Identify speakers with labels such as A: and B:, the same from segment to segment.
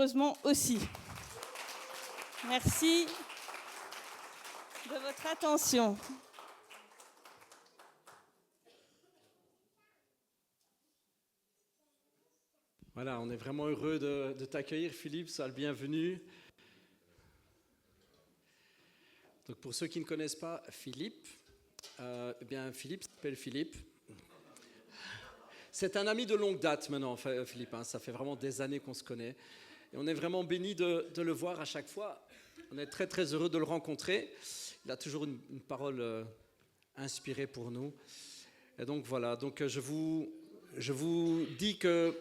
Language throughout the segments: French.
A: chaleureusement aussi. Merci de votre attention.
B: Voilà, on est vraiment heureux de t'accueillir, Philippe. Sois le bienvenu. Donc, pour ceux qui ne connaissent pas Philippe, Philippe s'appelle Philippe. C'est un ami de longue date maintenant, Philippe. Ça fait vraiment des années qu'on se connaît. Et on est vraiment bénis de le voir à chaque fois. On est très, très heureux de le rencontrer. Il a toujours une parole inspirée pour nous. Et donc, voilà. Donc, je vous dis que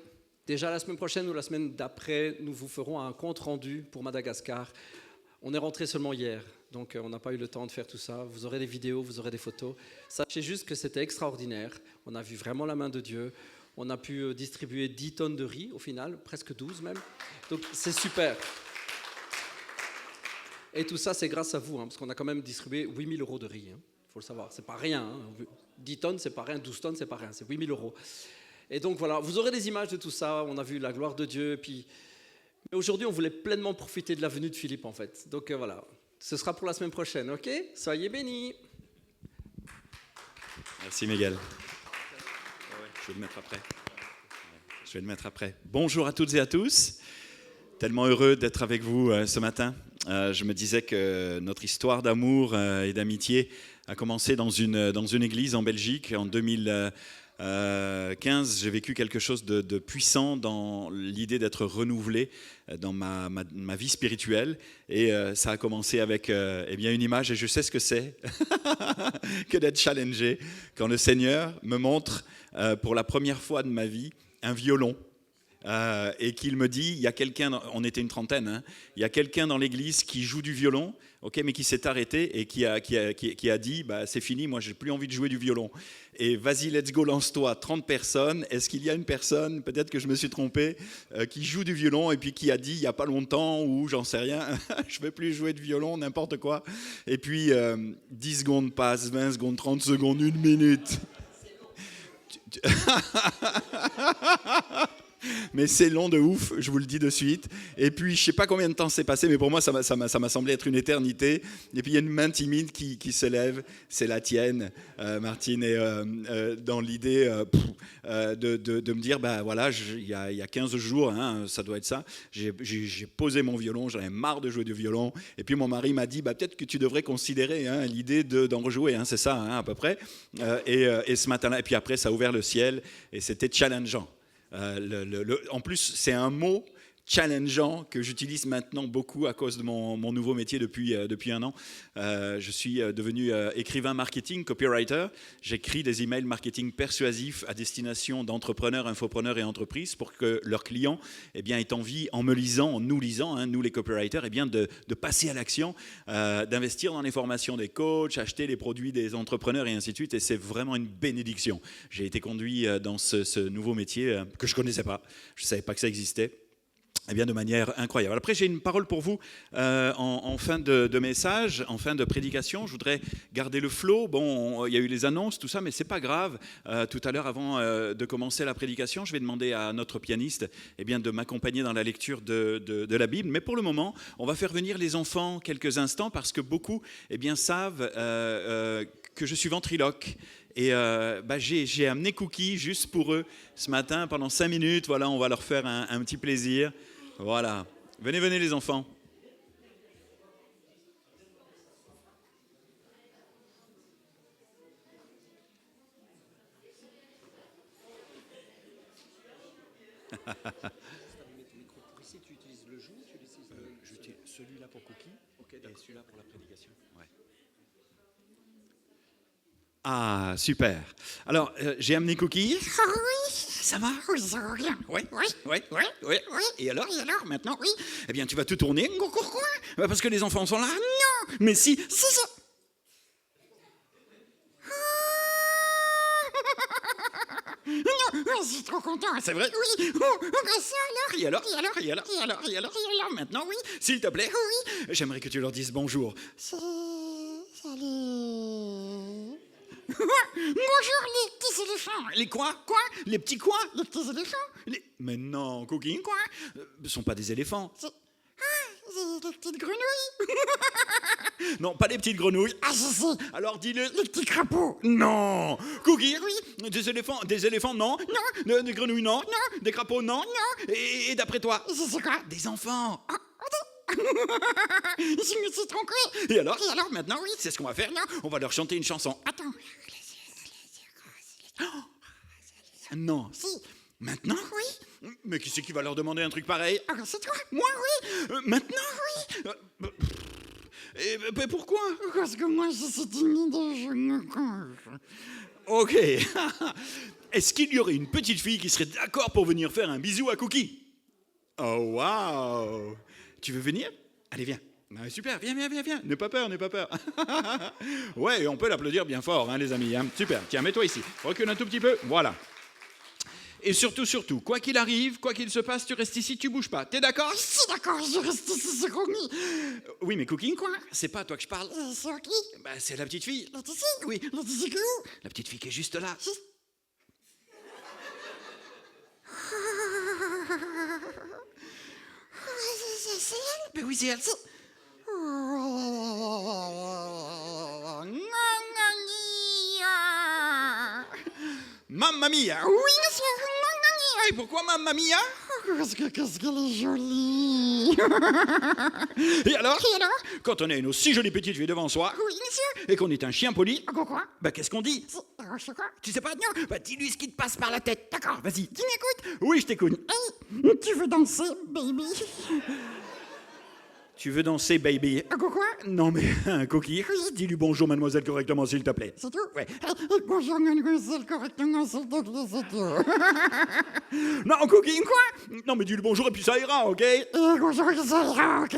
B: déjà la semaine prochaine ou la semaine d'après, nous vous ferons un compte rendu pour Madagascar. On est rentré seulement hier, donc on n'a pas eu le temps de faire tout ça. Vous aurez des vidéos, vous aurez des photos. Sachez juste que c'était extraordinaire. On a vu vraiment la main de Dieu. On a pu distribuer 10 tonnes de riz au final, presque 12 même. Donc c'est super. Et tout ça, c'est grâce à vous, parce qu'on a quand même distribué 8 000 € de riz. Il faut le savoir, c'est pas rien. 10 tonnes, c'est pas rien. 12 tonnes, c'est pas rien. C'est 8 000 €. Et donc voilà, vous aurez des images de tout ça, on a vu la gloire de Dieu. Mais aujourd'hui, on voulait pleinement profiter de la venue de Philippe en fait. Donc voilà, ce sera pour la semaine prochaine, ok ? Soyez bénis.
C: Merci Miguel. Je vais le mettre après. Bonjour à toutes et à tous. Tellement heureux d'être avec vous ce matin. Je me disais que notre histoire d'amour et d'amitié a commencé dans une église en Belgique en 2015, j'ai vécu quelque chose de puissant dans l'idée d'être renouvelé dans ma vie spirituelle. Et ça a commencé avec une image, et je sais ce que c'est que d'être challengé quand le Seigneur me montre pour la première fois de ma vie un violon. Et qu'il me dit, il y a quelqu'un, on était une trentaine, il y a quelqu'un dans l'église qui joue du violon, mais qui s'est arrêté et qui a dit, c'est fini, moi j'ai plus envie de jouer du violon. Et vas-y, let's go, lance-toi, 30 personnes. Est-ce qu'il y a une personne, peut-être que je me suis trompé, qui joue du violon et puis qui a dit, il n'y a pas longtemps, ou j'en sais rien, je ne vais plus jouer de violon, n'importe quoi. Et puis 10 secondes passent, 20 secondes, 30 secondes, 1 minute. Mais c'est long de ouf, je vous le dis de suite. Et puis, je ne sais pas combien de temps s'est passé, mais pour moi, ça m'a semblé être une éternité. Et puis, il y a une main timide qui se lève, c'est la tienne, Martine. Et dans l'idée de me dire, voilà, il y a 15 jours, ça doit être ça, j'ai posé mon violon, j'en avais marre de jouer du violon. Et puis, mon mari m'a dit, peut-être que tu devrais considérer l'idée d'en rejouer, c'est ça, à peu près. Et ce matin-là, et puis après, ça a ouvert le ciel et c'était challengeant. En plus, c'est un mot challengeant que j'utilise maintenant beaucoup à cause de mon nouveau métier depuis 1 an. Je suis devenu écrivain marketing, copywriter. J'écris des emails marketing persuasifs à destination d'entrepreneurs, infopreneurs et entreprises pour que leurs clients aient envie, en me lisant, en nous lisant, nous les copywriters, de passer à l'action, d'investir dans les formations des coachs, acheter les produits des entrepreneurs et ainsi de suite. Et c'est vraiment une bénédiction. J'ai été conduit dans ce nouveau métier que je ne connaissais pas. Je ne savais pas que ça existait. De manière incroyable. Après, j'ai une parole pour vous en fin de message, en fin de prédication. Je voudrais garder le flow. Bon, il y a eu les annonces, tout ça, mais c'est pas grave. Tout à l'heure, avant de commencer la prédication, je vais demander à notre pianiste de m'accompagner dans la lecture de la Bible. Mais pour le moment, on va faire venir les enfants quelques instants parce que beaucoup savent que je suis ventriloque. Et j'ai amené Cookie juste pour eux ce matin pendant 5 minutes. Voilà, on va leur faire un petit plaisir. Voilà. Venez les enfants.
B: Tu utilises le joug, j'utilise celui-là pour Cookie et celui-là pour la prédication. Ouais.
C: Ah, super. Alors, j'ai amené Cookie. Oui, ça va? Oui, ça va bien. Oui. Et alors, maintenant, oui. Tu vas te tourner. Pourquoi? Parce que les enfants sont là. Non, mais si ça. Non, je suis trop content, c'est vrai, oui. Ça alors. Et alors, maintenant, oui. S'il te plaît, oui. J'aimerais que tu leur dises bonjour. Salut. Bonjour les petits éléphants. Les quoi? Les petits quoi? Les petits éléphants. Mais non, Cookie, quoi? Ce ne sont pas des éléphants.
D: C'est des petites grenouilles.
C: Non, pas des petites grenouilles.
D: Ah, si.
C: Alors dis-le.
D: Les petits crapauds.
C: Non. Cookie, oui. Des éléphants, non.
D: Non.
C: Des grenouilles, non.
D: Non.
C: Des crapauds, non.
D: Non.
C: Et d'après toi?
D: C'est quoi?
C: Des enfants.
D: Je me suis trompé.
C: Et alors, maintenant, oui, c'est ce qu'on va faire. On va leur chanter une chanson.
D: Attends.
C: Non.
D: Si.
C: Maintenant?
D: Oui.
C: Mais qui c'est qui va leur demander un truc pareil?
D: Ah, c'est toi.
C: Moi, oui. Maintenant? Oui. Et pourquoi?
D: Parce que moi, je suis timide et je me cache.
C: Ok. Est-ce qu'il y aurait une petite fille qui serait d'accord pour venir faire un bisou à Cookie? Oh, waouh. Tu veux venir? Allez, viens. Ah, super, viens. N'aie pas peur. Ouais, on peut l'applaudir bien fort, hein, les amis. Hein. Super, tiens, mets-toi ici. Recule un tout petit peu. Voilà. Et surtout, quoi qu'il arrive, quoi qu'il se passe, tu restes ici, tu bouges pas. T'es d'accord?
D: Si, d'accord, je reste ici, c'est promis.
C: Oui, mais Cookie, quoi? C'est pas à toi que je parle.
D: C'est qui?
C: Bah, c'est la petite fille.
D: La Tissi?
C: Oui.
D: La Tissi qui est où?
C: La petite fille qui est juste là.
D: C'est elle?
C: Mais oui, c'est elle. Mamma mia.
D: Oui, monsieur.
C: Et pourquoi Mamma mia?
D: Parce que qu'est-ce qu'elle est jolie.
C: Et alors? Quand on a une aussi jolie petite fille devant soi,
D: Oui, monsieur.
C: et qu'on est un chien poli,
D: Quoi?
C: bah qu'est-ce qu'on dit?
D: Je sais quoi?
C: Tu sais pas? Non. Bah dis-lui ce qui te passe par la tête.
D: D'accord.
C: Vas-y.
D: Tu m'écoutes?
C: Oui, je t'écoute.
D: Hey, tu veux danser, baby?
C: Tu veux danser, baby?
D: Quoi?
C: Non mais, Cookie, dis-lui bonjour, mademoiselle, correctement, s'il te plaît.
D: C'est tout?
C: Ouais.
D: Bonjour, mademoiselle, correctement, s'il te plaît, c'est tout.
C: Non, Cookie, quoi? Non mais dis-lui bonjour et puis ça ira, ok?
D: Bonjour, ça ira, ok?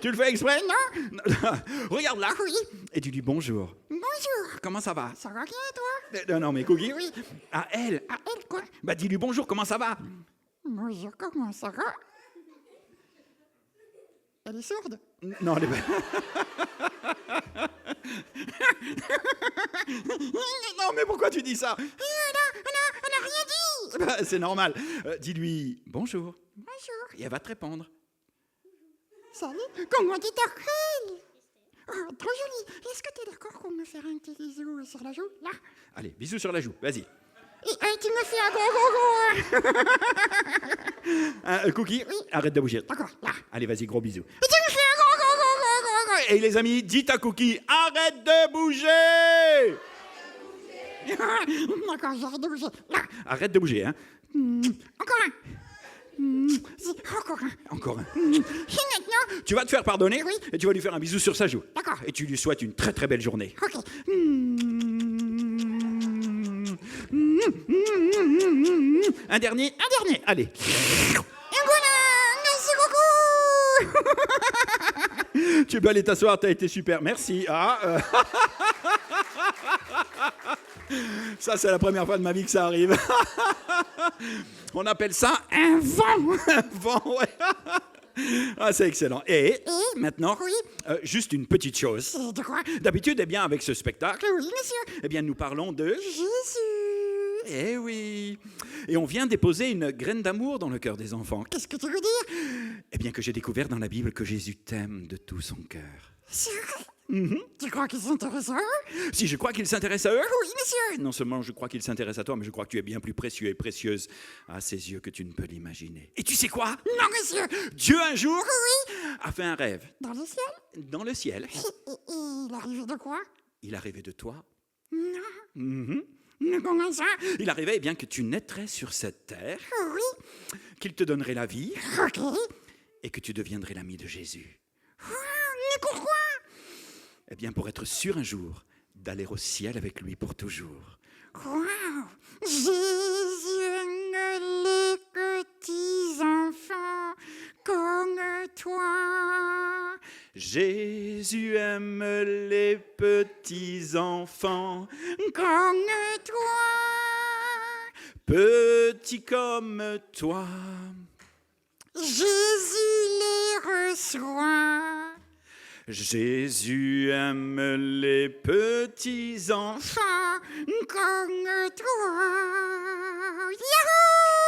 C: Tu le fais exprès?
D: Non?
C: Regarde là.
D: Oui.
C: Et tu dis bonjour.
D: Bonjour.
C: Comment ça va?
D: Ça va bien, toi?
C: Non mais Cookie,
D: Oui.
C: à elle.
D: À elle, quoi?
C: Bah dis-lui bonjour, comment ça va?
D: Bonjour, comment ça va? Elle est sourde?
C: Non, elle est... Non mais pourquoi tu dis ça?
D: On n'a rien dit.
C: Bah, c'est normal. Dis-lui bonjour.
D: Bonjour.
C: Et elle va te répondre.
D: Salut. Comment tu t'appelles? Oh, trop joli. Est-ce que tu es d'accord pour me faire un petit bisou sur la joue? Là.
C: Allez, bisous sur la joue, vas-y.
D: Et tu me fais un gros.
C: Cookie, arrête de bouger.
D: D'accord, là.
C: Allez, vas-y, gros bisous.
D: Et tu me fais un gros.
C: Et les amis, dites à Cookie, arrête de bouger.
D: D'accord, j'arrête de bouger. Là.
C: Arrête de bouger, hein.
D: Encore un. Encore un.
C: Encore un.
D: Et maintenant?
C: Tu vas te faire pardonner,
D: Oui.
C: et tu vas lui faire un bisou sur sa joue.
D: D'accord.
C: Et tu lui souhaites une très très belle journée.
D: Ok.
C: Un dernier, allez.
D: Et voilà. Merci beaucoup.
C: Tu peux aller t'asseoir, t'as été super, merci. Ça, c'est la première fois de ma vie que ça arrive. On appelle ça un vent. Un vent, ouais. Ah, c'est excellent. Et maintenant, juste une petite chose.
D: De quoi?
C: D'habitude, eh bien, avec ce spectacle,
D: Oui, monsieur.
C: eh bien, nous parlons de...
D: Jésus.
C: Eh oui. Et on vient déposer une graine d'amour dans le cœur des enfants.
D: Qu'est-ce que tu veux dire?
C: Eh bien, que j'ai découvert dans la Bible que Jésus t'aime de tout son cœur.
D: C'est vrai? Tu crois qu'ils s'intéressent à eux?
C: Si je crois qu'il s'intéresse à eux,
D: Oui, monsieur.
C: non seulement je crois qu'il s'intéresse à toi, mais je crois que tu es bien plus précieux et précieuse à ses yeux que tu ne peux l'imaginer. Et tu sais quoi?
D: Non, monsieur.
C: Dieu, un jour, a fait un rêve.
D: Dans le ciel?
C: Dans le ciel,
D: Et il arrive de quoi?
C: il a rêvé de toi.
D: Non.
C: Mhm.
D: Mais comment ça?
C: Il a rêvé eh bien, que tu naîtrais sur cette terre,
D: Oui.
C: qu'il te donnerait la vie
D: Ok.
C: et que tu deviendrais l'ami de Jésus.
D: Mais pourquoi?
C: Eh bien, pour être sûr un jour d'aller au ciel avec lui pour toujours.
D: Waouh! Jésus aime les petits enfants comme toi.
C: Jésus aime les petits enfants,
D: Comme toi.
C: petits comme toi.
D: Jésus les reçoit.
C: Jésus aime les petits enfants.
D: Comme toi. Yahoo!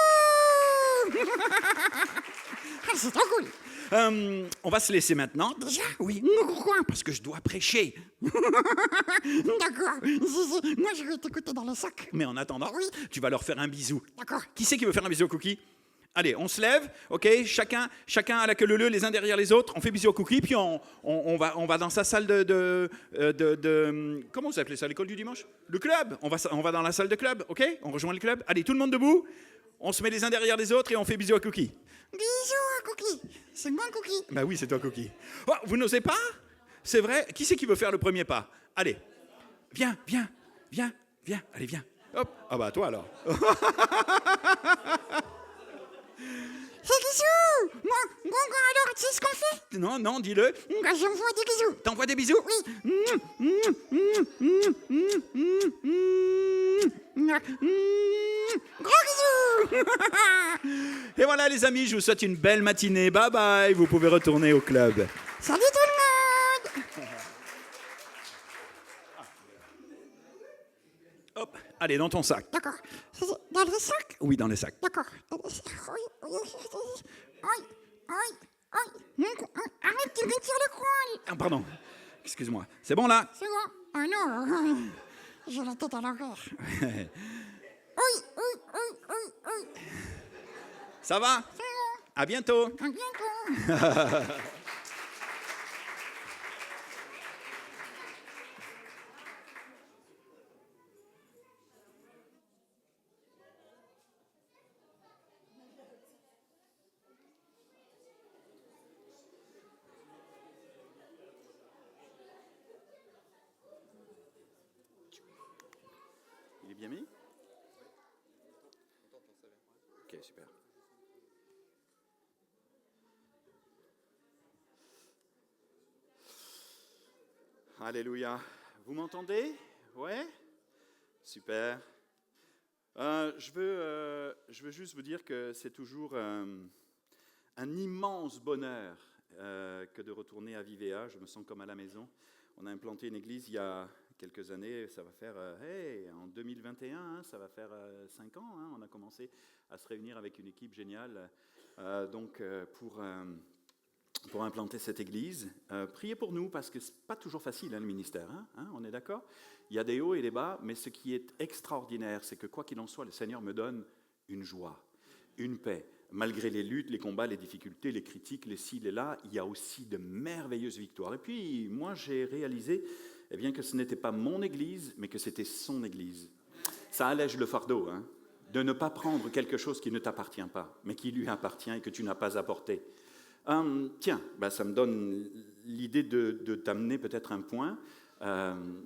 D: Ah, c'est trop cool.
C: On va se laisser maintenant.
D: Déjà?
C: Oui.
D: Pourquoi?
C: Parce que je dois prêcher.
D: D'accord. Zizi, moi je vais t'écouter dans le sac.
C: Mais en attendant,
D: Oui.
C: tu vas leur faire un bisou.
D: D'accord.
C: Qui c'est qui veut faire un bisou au cookie? Allez, on se lève, ok, chacun à la queue leu-leu, les uns derrière les autres, on fait bisou au cookie, puis on va dans sa salle de comment vous appelez ça, l'école du dimanche? Le club, on va dans la salle de club, ok? On rejoint le club. Allez, tout le monde debout, on se met les uns derrière les autres et on fait bisou à cookie.
D: Bisous, Cookie. C'est moi, Cookie.
C: Bah oui, c'est toi, cookie. Oh, vous n'osez pas? C'est vrai? Qui c'est qui veut faire le premier pas? Allez, viens, allez, viens. Hop, ah bah toi alors.
D: C'est bisous. Moi, alors, tu sais ce qu'on fait?
C: Non, dis-le.
D: Bah, j'envoie des bisous.
C: T'envoies des bisous?
D: Gros bisous.
C: Et voilà les amis, je vous souhaite une belle matinée. Bye bye, vous pouvez retourner au club.
D: Salut tout le monde.
C: Hop, allez, dans ton sac.
D: D'accord. C'est dans le sac?
C: Oui, dans le sac.
D: D'accord. Arrête, tu me tires le croix.
C: Ah, pardon, excuse-moi. C'est bon là?
D: C'est bon. Oh non. J'ai la tête à l'envers.
C: Ça va?
D: C'est bon.
C: À bientôt.
D: À bientôt.
C: Il est bien mis? Ok, super. Alléluia. Vous m'entendez? Ouais? Super. Je veux juste vous dire que c'est toujours un immense bonheur que de retourner à Vivéa. Je me sens comme à la maison. On a implanté une église il y a quelques années. Ça va faire, en 2021, hein, ça va faire 5 ans. Hein, on a commencé à se réunir avec une équipe géniale pour implanter cette église. Priez pour nous parce que ce n'est pas toujours facile, hein, le ministère. Hein, on est d'accord? Il y a des hauts et des bas, mais ce qui est extraordinaire, c'est que quoi qu'il en soit, le Seigneur me donne une joie, une paix. Malgré les luttes, les combats, les difficultés, les critiques, les ci, les là, il y a aussi de merveilleuses victoires. Et puis, moi, j'ai réalisé que ce n'était pas mon église, mais que c'était son église. Ça allège le fardeau, hein, de ne pas prendre quelque chose qui ne t'appartient pas, mais qui lui appartient et que tu n'as pas apporté. Tiens, ça me donne l'idée de t'amener peut-être un point.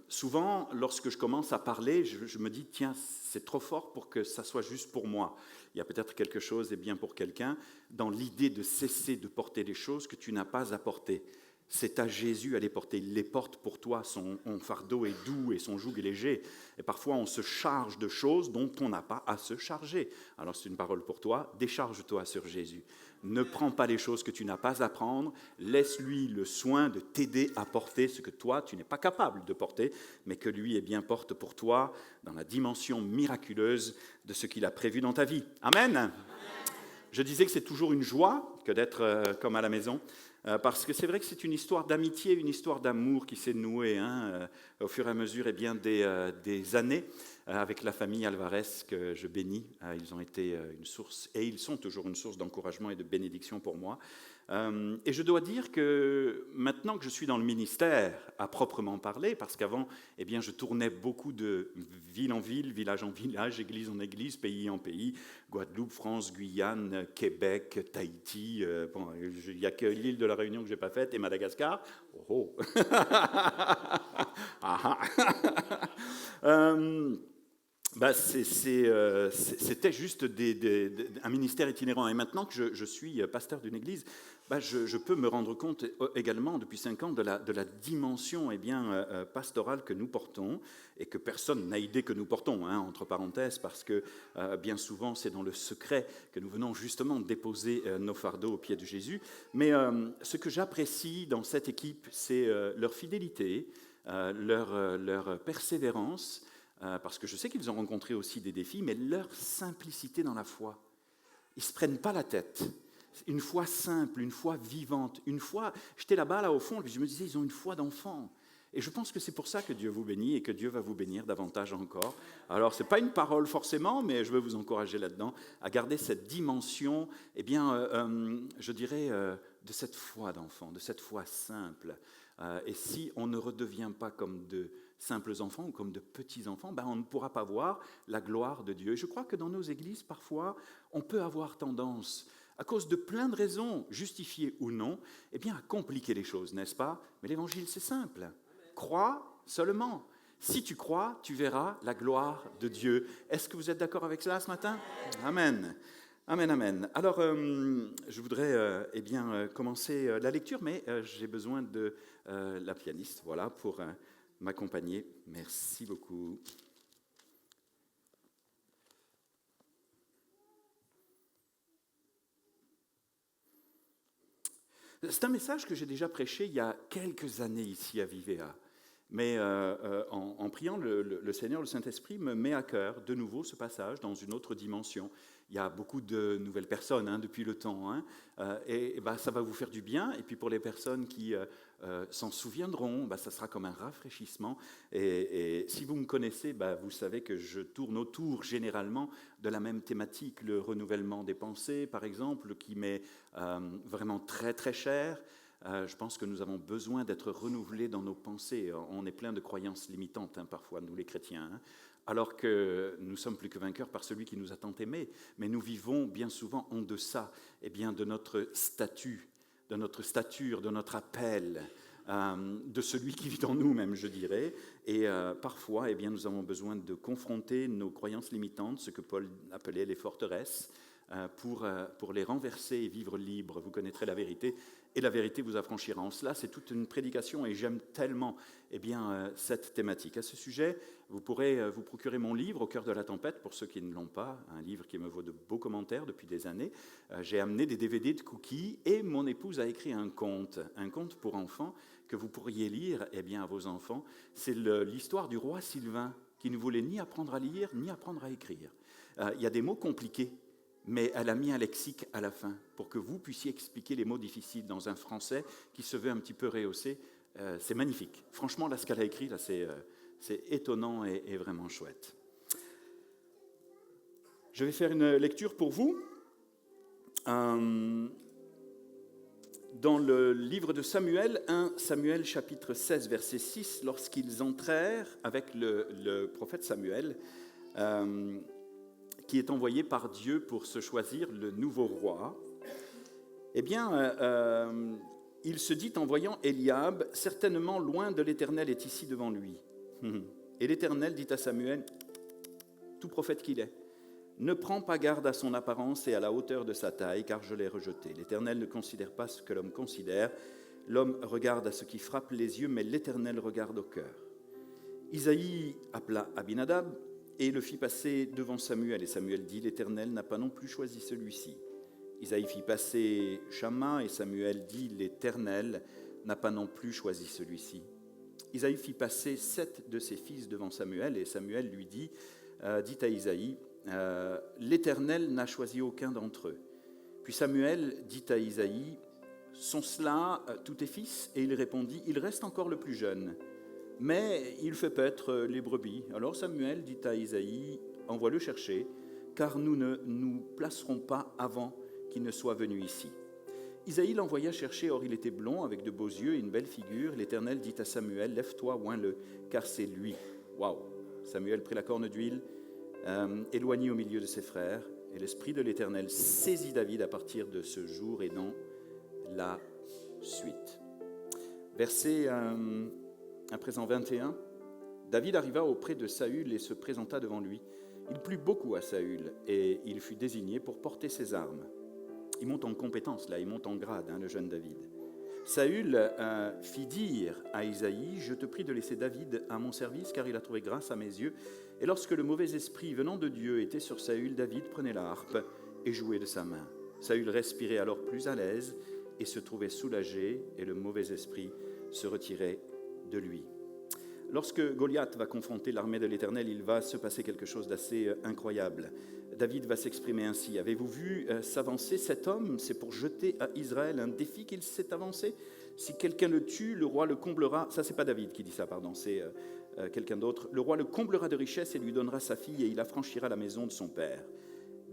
C: Souvent, lorsque je commence à parler, je me dis, tiens, c'est trop fort pour que ça soit juste pour moi. Il y a peut-être quelque chose, et bien pour quelqu'un, dans l'idée de cesser de porter des choses que tu n'as pas apportées. C'est à Jésus à les porter. Il les porte pour toi. Son fardeau est doux et son joug est léger. Et parfois, on se charge de choses dont on n'a pas à se charger. Alors, c'est une parole pour toi. Décharge-toi sur Jésus. Ne prends pas les choses que tu n'as pas à prendre. Laisse-lui le soin de t'aider à porter ce que toi, tu n'es pas capable de porter, mais que lui, porte pour toi dans la dimension miraculeuse de ce qu'il a prévu dans ta vie. Amen. Je disais que c'est toujours une joie que d'être comme à la maison. Parce que c'est vrai que c'est une histoire d'amitié, une histoire d'amour qui s'est nouée au fur et à mesure des années avec la famille Alvarez que je bénis. Ils ont été une source, et ils sont toujours une source d'encouragement et de bénédiction pour moi. Et je dois dire que maintenant que je suis dans le ministère à proprement parler, parce qu'avant, je tournais beaucoup de ville en ville, village en village, église en église, pays en pays, Guadeloupe, France, Guyane, Québec, Tahiti, il n'y a que l'île de la Réunion que je n'ai pas faite, et Madagascar. Oh, oh. C'était juste un ministère itinérant. Et maintenant que je suis pasteur d'une église, je peux me rendre compte également, depuis 5 ans, de la dimension pastorale que nous portons et que personne n'a idée que nous portons, hein, entre parenthèses, parce que bien souvent, c'est dans le secret que nous venons justement déposer nos fardeaux aux pieds de Jésus. Mais ce que j'apprécie dans cette équipe, c'est leur fidélité, leur persévérance, parce que je sais qu'ils ont rencontré aussi des défis, mais leur simplicité dans la foi. Ils ne se prennent pas la tête. Une foi simple, une foi vivante, une foi... J'étais là-bas, au fond, et je me disais, ils ont une foi d'enfant. Et je pense que c'est pour ça que Dieu vous bénit et que Dieu va vous bénir davantage encore. Alors, ce n'est pas une parole forcément, mais je veux vous encourager là-dedans à garder cette dimension, je dirais, de cette foi d'enfant, de cette foi simple. Et si on ne redevient pas comme de simples enfants ou comme de petits enfants, on ne pourra pas voir la gloire de Dieu. Et je crois que dans nos églises, parfois, on peut avoir tendance, à cause de plein de raisons, justifiées ou non, à compliquer les choses, n'est-ce pas? Mais l'évangile, c'est simple. Crois seulement. Si tu crois, tu verras la gloire de Dieu. Est-ce que vous êtes d'accord avec cela ce matin? Amen. Amen, amen. Alors, je voudrais commencer la lecture, mais j'ai besoin de la pianiste, voilà, pour m'accompagner. Merci beaucoup. C'est un message que j'ai déjà prêché il y a quelques années ici à Vivéa. Mais en priant, le Seigneur, le Saint-Esprit me met à cœur de nouveau ce passage dans une autre dimension. Il y a beaucoup de nouvelles personnes depuis le temps, et ça va vous faire du bien. Et puis pour les personnes qui s'en souviendront, ça sera comme un rafraîchissement. Et si vous me connaissez, vous savez que je tourne autour généralement de la même thématique, le renouvellement des pensées, par exemple, qui m'est vraiment très très cher. Je pense que nous avons besoin d'être renouvelés dans nos pensées. On est plein de croyances limitantes, parfois, nous les chrétiens, alors que nous sommes plus que vainqueurs par celui qui nous a tant aimés. Mais nous vivons bien souvent en deçà de notre statut, de notre stature, de notre appel, de celui qui vit en nous même, je dirais. Et parfois, nous avons besoin de confronter nos croyances limitantes, ce que Paul appelait les forteresses, pour les renverser et vivre libre. Vous connaîtrez la vérité, et la vérité vous affranchira. En cela, c'est toute une prédication, et j'aime tellement cette thématique. À ce sujet, vous pourrez vous procurer mon livre, Au cœur de la tempête, pour ceux qui ne l'ont pas, un livre qui me vaut de beaux commentaires depuis des années. J'ai amené des DVD de cookies, et mon épouse a écrit un conte pour enfants, que vous pourriez lire à vos enfants. C'est l'histoire du roi Sylvain, qui ne voulait ni apprendre à lire, ni apprendre à écrire. Il y a des mots compliqués, mais elle a mis un lexique à la fin pour que vous puissiez expliquer les mots difficiles dans un français qui se veut un petit peu rehaussé. C'est magnifique. Franchement, là, ce qu'elle a écrit, là, c'est étonnant et vraiment chouette. Je vais faire une lecture pour vous. Dans le livre de Samuel, 1 Samuel chapitre 16, verset 6, lorsqu'ils entrèrent avec le prophète Samuel, qui est envoyé par Dieu pour se choisir le nouveau roi, il se dit en voyant Eliab, certainement loin de l'Éternel est ici devant lui. Et l'Éternel dit à Samuel, tout prophète qu'il est, ne prends pas garde à son apparence et à la hauteur de sa taille, car je l'ai rejeté. L'Éternel ne considère pas ce que l'homme considère. L'homme regarde à ce qui frappe les yeux, mais l'Éternel regarde au cœur. Isaïe appela Abinadab et le fit passer devant Samuel. Et Samuel dit, l'Éternel n'a pas non plus choisi celui-ci. Isaïe fit passer Shamma et Samuel dit, l'Éternel n'a pas non plus choisi celui-ci. Isaïe fit passer 7 de ses fils devant Samuel et Samuel lui dit à Isaïe, l'Éternel n'a choisi aucun d'entre eux. Puis Samuel dit à Isaïe, sont cela tous tes fils? Et il répondit, il reste encore le plus jeune, mais il fait paître les brebis. Alors Samuel dit à Isaïe, envoie-le chercher, car nous ne nous placerons pas avant qu'il ne soit venu ici. Isaïe l'envoya chercher, or il était blond, avec de beaux yeux et une belle figure. L'Éternel dit à Samuel, lève-toi, oins-le, car c'est lui. Waouh! Samuel prit la corne d'huile, éloigné au milieu de ses frères, et l'Esprit de l'Éternel saisit David à partir de ce jour et dans la suite. Verset à présent 21. David arriva auprès de Saül et se présenta devant lui. Il plut beaucoup à Saül et il fut désigné pour porter ses armes. Il monte en compétence, là, il monte en grade, le jeune David. Saül fit dire à Isaïe, je te prie de laisser David à mon service, car il a trouvé grâce à mes yeux. Et lorsque le mauvais esprit venant de Dieu était sur Saül, David prenait la harpe et jouait de sa main. Saül respirait alors plus à l'aise et se trouvait soulagé, et le mauvais esprit se retirait de lui. Lorsque Goliath va confronter l'armée de l'Éternel, il va se passer quelque chose d'assez incroyable. David va s'exprimer ainsi. Avez-vous vu s'avancer cet homme? C'est pour jeter à Israël un défi qu'il s'est avancé. Si quelqu'un le tue, le roi le comblera. Ça, c'est pas David qui dit ça, pardon, c'est quelqu'un d'autre. Le roi le comblera de richesses et lui donnera sa fille et il affranchira la maison de son père.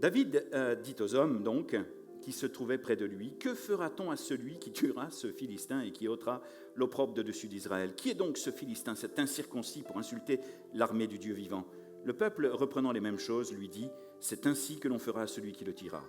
C: David dit aux hommes, donc, qui se trouvaient près de lui, que fera-t-on à celui qui tuera ce Philistin et qui ôtera l'opprobre de dessus d'Israël? Qui est donc ce Philistin, cet incirconcis, pour insulter l'armée du Dieu vivant? Le peuple, reprenant les mêmes choses, lui dit, c'est ainsi que l'on fera à celui qui le tuera.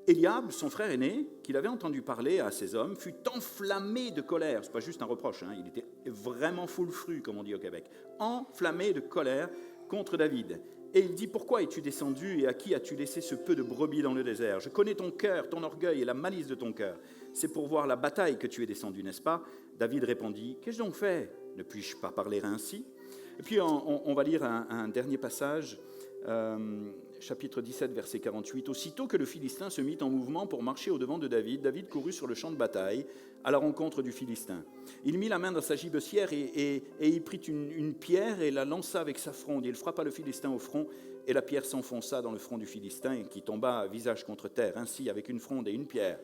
C: Éliab, son frère aîné, qu'il avait entendu parler à ces hommes, fut enflammé de colère. Ce n'est pas juste un reproche, hein, il était vraiment full fru, comme on dit au Québec. Enflammé de colère contre David. Et il dit, pourquoi es-tu descendu et à qui as-tu laissé ce peu de brebis dans le désert? Je connais ton cœur, ton orgueil et la malice de ton cœur. C'est pour voir la bataille que tu es descendu, n'est-ce pas? David répondit, qu'ai-je donc fait? Ne puis-je pas parler ainsi? Et puis on va lire un dernier passage, chapitre 17, verset 48. Aussitôt que le Philistin se mit en mouvement pour marcher au-devant de David, David courut sur le champ de bataille à la rencontre du Philistin. Il mit la main dans sa gibecière et il prit une pierre et la lança avec sa fronde. Il frappa le Philistin au front et la pierre s'enfonça dans le front du Philistin qui tomba visage contre terre. Ainsi, avec une fronde et une pierre,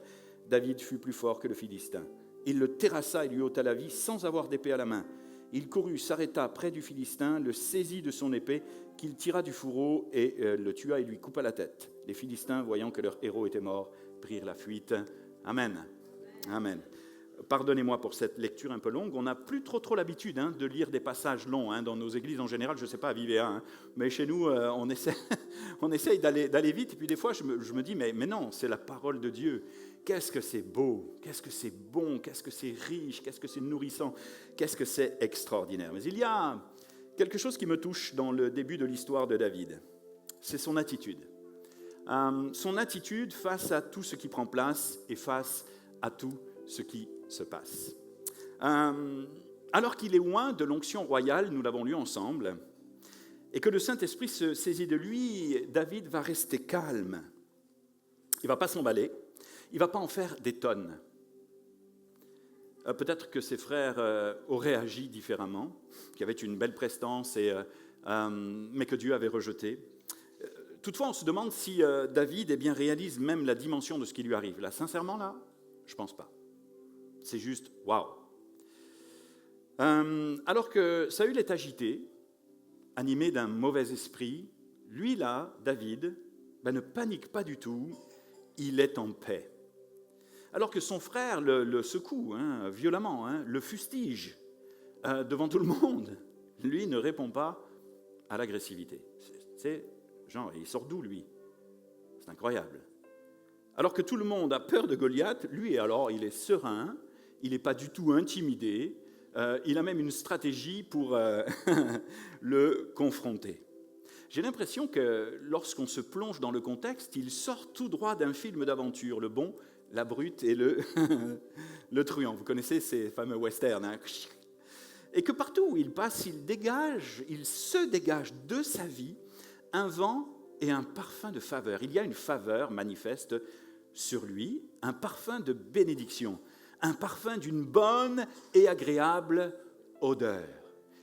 C: David fut plus fort que le Philistin. Il le terrassa et lui ôta la vie sans avoir d'épée à la main. Il courut, s'arrêta près du Philistin, le saisit de son épée, qu'il tira du fourreau et le tua et lui coupa la tête. Les Philistins, voyant que leur héros était mort, prirent la fuite. Amen. Amen. Pardonnez-moi pour cette lecture un peu longue. On n'a plus trop l'habitude de lire des passages longs dans nos églises en général. Je ne sais pas à Vivéa, mais chez nous, on essaye d'aller vite. Et puis des fois, je me dis, mais non, c'est la parole de Dieu. Qu'est-ce que c'est beau, qu'est-ce que c'est bon, qu'est-ce que c'est riche, qu'est-ce que c'est nourrissant, qu'est-ce que c'est extraordinaire. Mais il y a quelque chose qui me touche dans le début de l'histoire de David. C'est son attitude. Son attitude face à tout ce qui prend place et face à tout ce qui se passe. Alors qu'il est loin de l'onction royale, nous l'avons lu ensemble, et que le Saint-Esprit se saisit de lui, David va rester calme. Il ne va pas s'emballer. Il ne va pas en faire des tonnes. Peut-être que ses frères auraient agi différemment, qu'il y avait une belle prestance, mais que Dieu avait rejeté. Toutefois, on se demande si David réalise même la dimension de ce qui lui arrive. Là, sincèrement, je ne pense pas. C'est juste, waouh. Alors que Saül est agité, animé d'un mauvais esprit, lui, là, David, ne panique pas du tout, il est en paix. Alors que son frère le secoue violemment, le fustige devant tout le monde. Lui ne répond pas à l'agressivité. C'est genre, il sort d'où, lui? C'est incroyable. Alors que tout le monde a peur de Goliath, lui, alors, il est serein, il n'est pas du tout intimidé, il a même une stratégie pour le confronter. J'ai l'impression que lorsqu'on se plonge dans le contexte, il sort tout droit d'un film d'aventure, le bon, la brute et le truand. Vous connaissez ces fameux westerns. Et que partout où il passe, il se dégage de sa vie un vent et un parfum de faveur. Il y a une faveur manifeste sur lui, un parfum de bénédiction, un parfum d'une bonne et agréable odeur.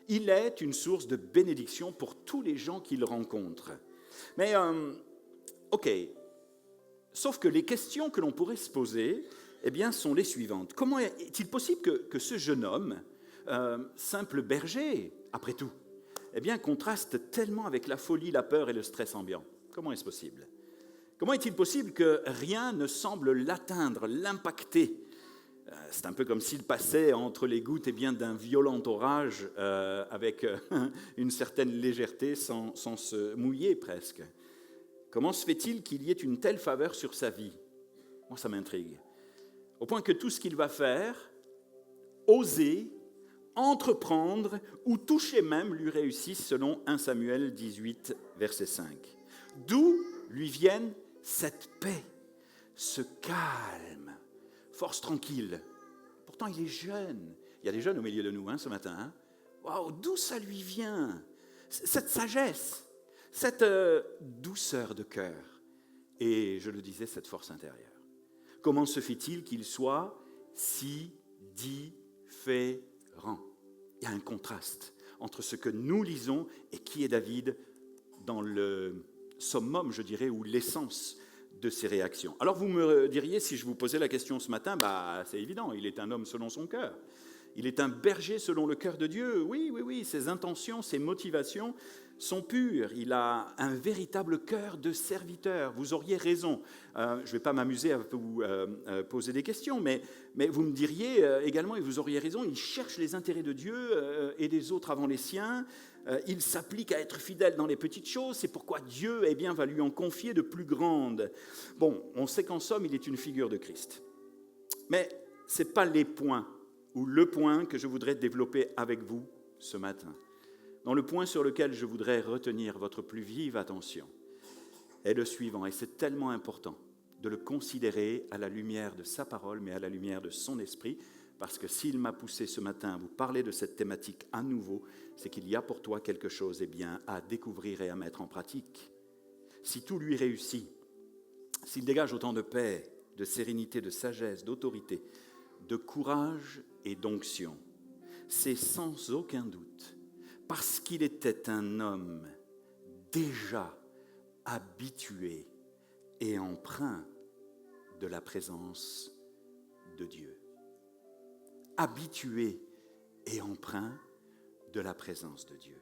C: Il est une source de bénédiction pour tous les gens qu'il rencontre. Mais, sauf que les questions que l'on pourrait se poser, sont les suivantes. Comment est-il possible que ce jeune homme, simple berger, après tout, contraste tellement avec la folie, la peur et le stress ambiant? Comment est-ce possible? Comment est-il possible que rien ne semble l'atteindre, l'impacter? C'est un peu comme s'il passait entre les gouttes d'un violent orage avec une certaine légèreté sans se mouiller presque. Comment se fait-il qu'il y ait une telle faveur sur sa vie? Moi, ça m'intrigue. Au point que tout ce qu'il va faire, oser, entreprendre ou toucher même lui réussisse selon 1 Samuel 18, verset 5. D'où lui vienne cette paix, ce calme, force tranquille. Pourtant, il est jeune. Il y a des jeunes au milieu de nous ce matin. Waouh, d'où ça lui vient? Cette sagesse, cette douceur de cœur et, je le disais, cette force intérieure. Comment se fait-il qu'il soit si différent? Il y a un contraste
E: entre ce que nous lisons et qui est David dans le summum, je dirais, ou l'essence de ses réactions. Alors vous me diriez, si je vous posais la question ce matin, c'est évident, il est un homme selon son cœur. Il est un berger selon le cœur de Dieu. Oui, ses intentions, ses motivations sont pures. Il a un véritable cœur de serviteur. Vous auriez raison. Je ne vais pas m'amuser à vous poser des questions, mais vous me diriez également, et vous auriez raison, il cherche les intérêts de Dieu et des autres avant les siens. Il s'applique à être fidèle dans les petites choses. C'est pourquoi Dieu va lui en confier de plus grandes. Bon, on sait qu'en somme, il est une figure de Christ. Mais ce n'est pas les points ou le point que je voudrais développer avec vous ce matin. Dans le point sur lequel je voudrais retenir votre plus vive attention est le suivant, et c'est tellement important de le considérer à la lumière de sa parole, mais à la lumière de son esprit, parce que s'il m'a poussé ce matin à vous parler de cette thématique à nouveau, c'est qu'il y a pour toi quelque chose à découvrir et à mettre en pratique. Si tout lui réussit, s'il dégage autant de paix, de sérénité, de sagesse, d'autorité, de courage et d'onction, c'est sans aucun doute parce qu'il était un homme déjà habitué et empreint de la présence de Dieu. Habitué et empreint de la présence de Dieu.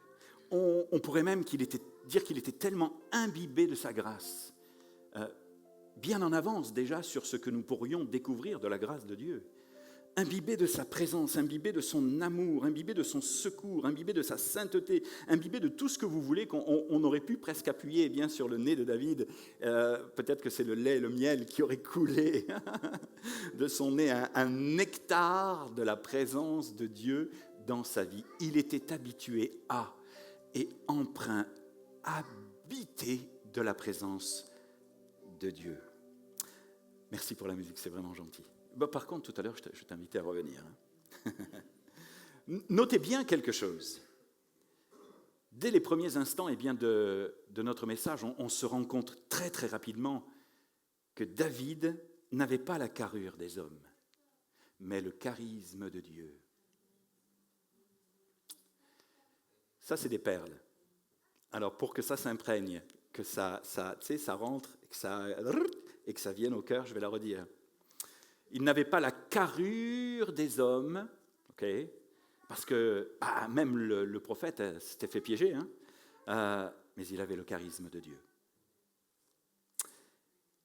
E: On pourrait même dire qu'il était tellement imbibé de sa grâce, bien en avance déjà sur ce que nous pourrions découvrir de la grâce de Dieu. Imbibé de sa présence, imbibé de son amour, imbibé de son secours, imbibé de sa sainteté, imbibé de tout ce que vous voulez, qu'on aurait pu presque appuyer sur le nez de David. Peut-être que c'est le lait et le miel qui auraient coulé de son nez, un nectar de la présence de Dieu dans sa vie. Il était habitué à et empreint, habité de la présence de Dieu. Merci pour la musique, c'est vraiment gentil. Par contre, tout à l'heure, je t'invitais à revenir. Notez bien quelque chose. Dès les premiers instants de notre message, on se rend compte très très rapidement que David n'avait pas la carrure des hommes, mais le charisme de Dieu. Ça, c'est des perles. Alors, pour que ça s'imprègne, que ça rentre, et que ça vienne au cœur, je vais la redire. Il n'avait pas la carrure des hommes, parce que même le prophète s'était fait piéger, mais il avait le charisme de Dieu.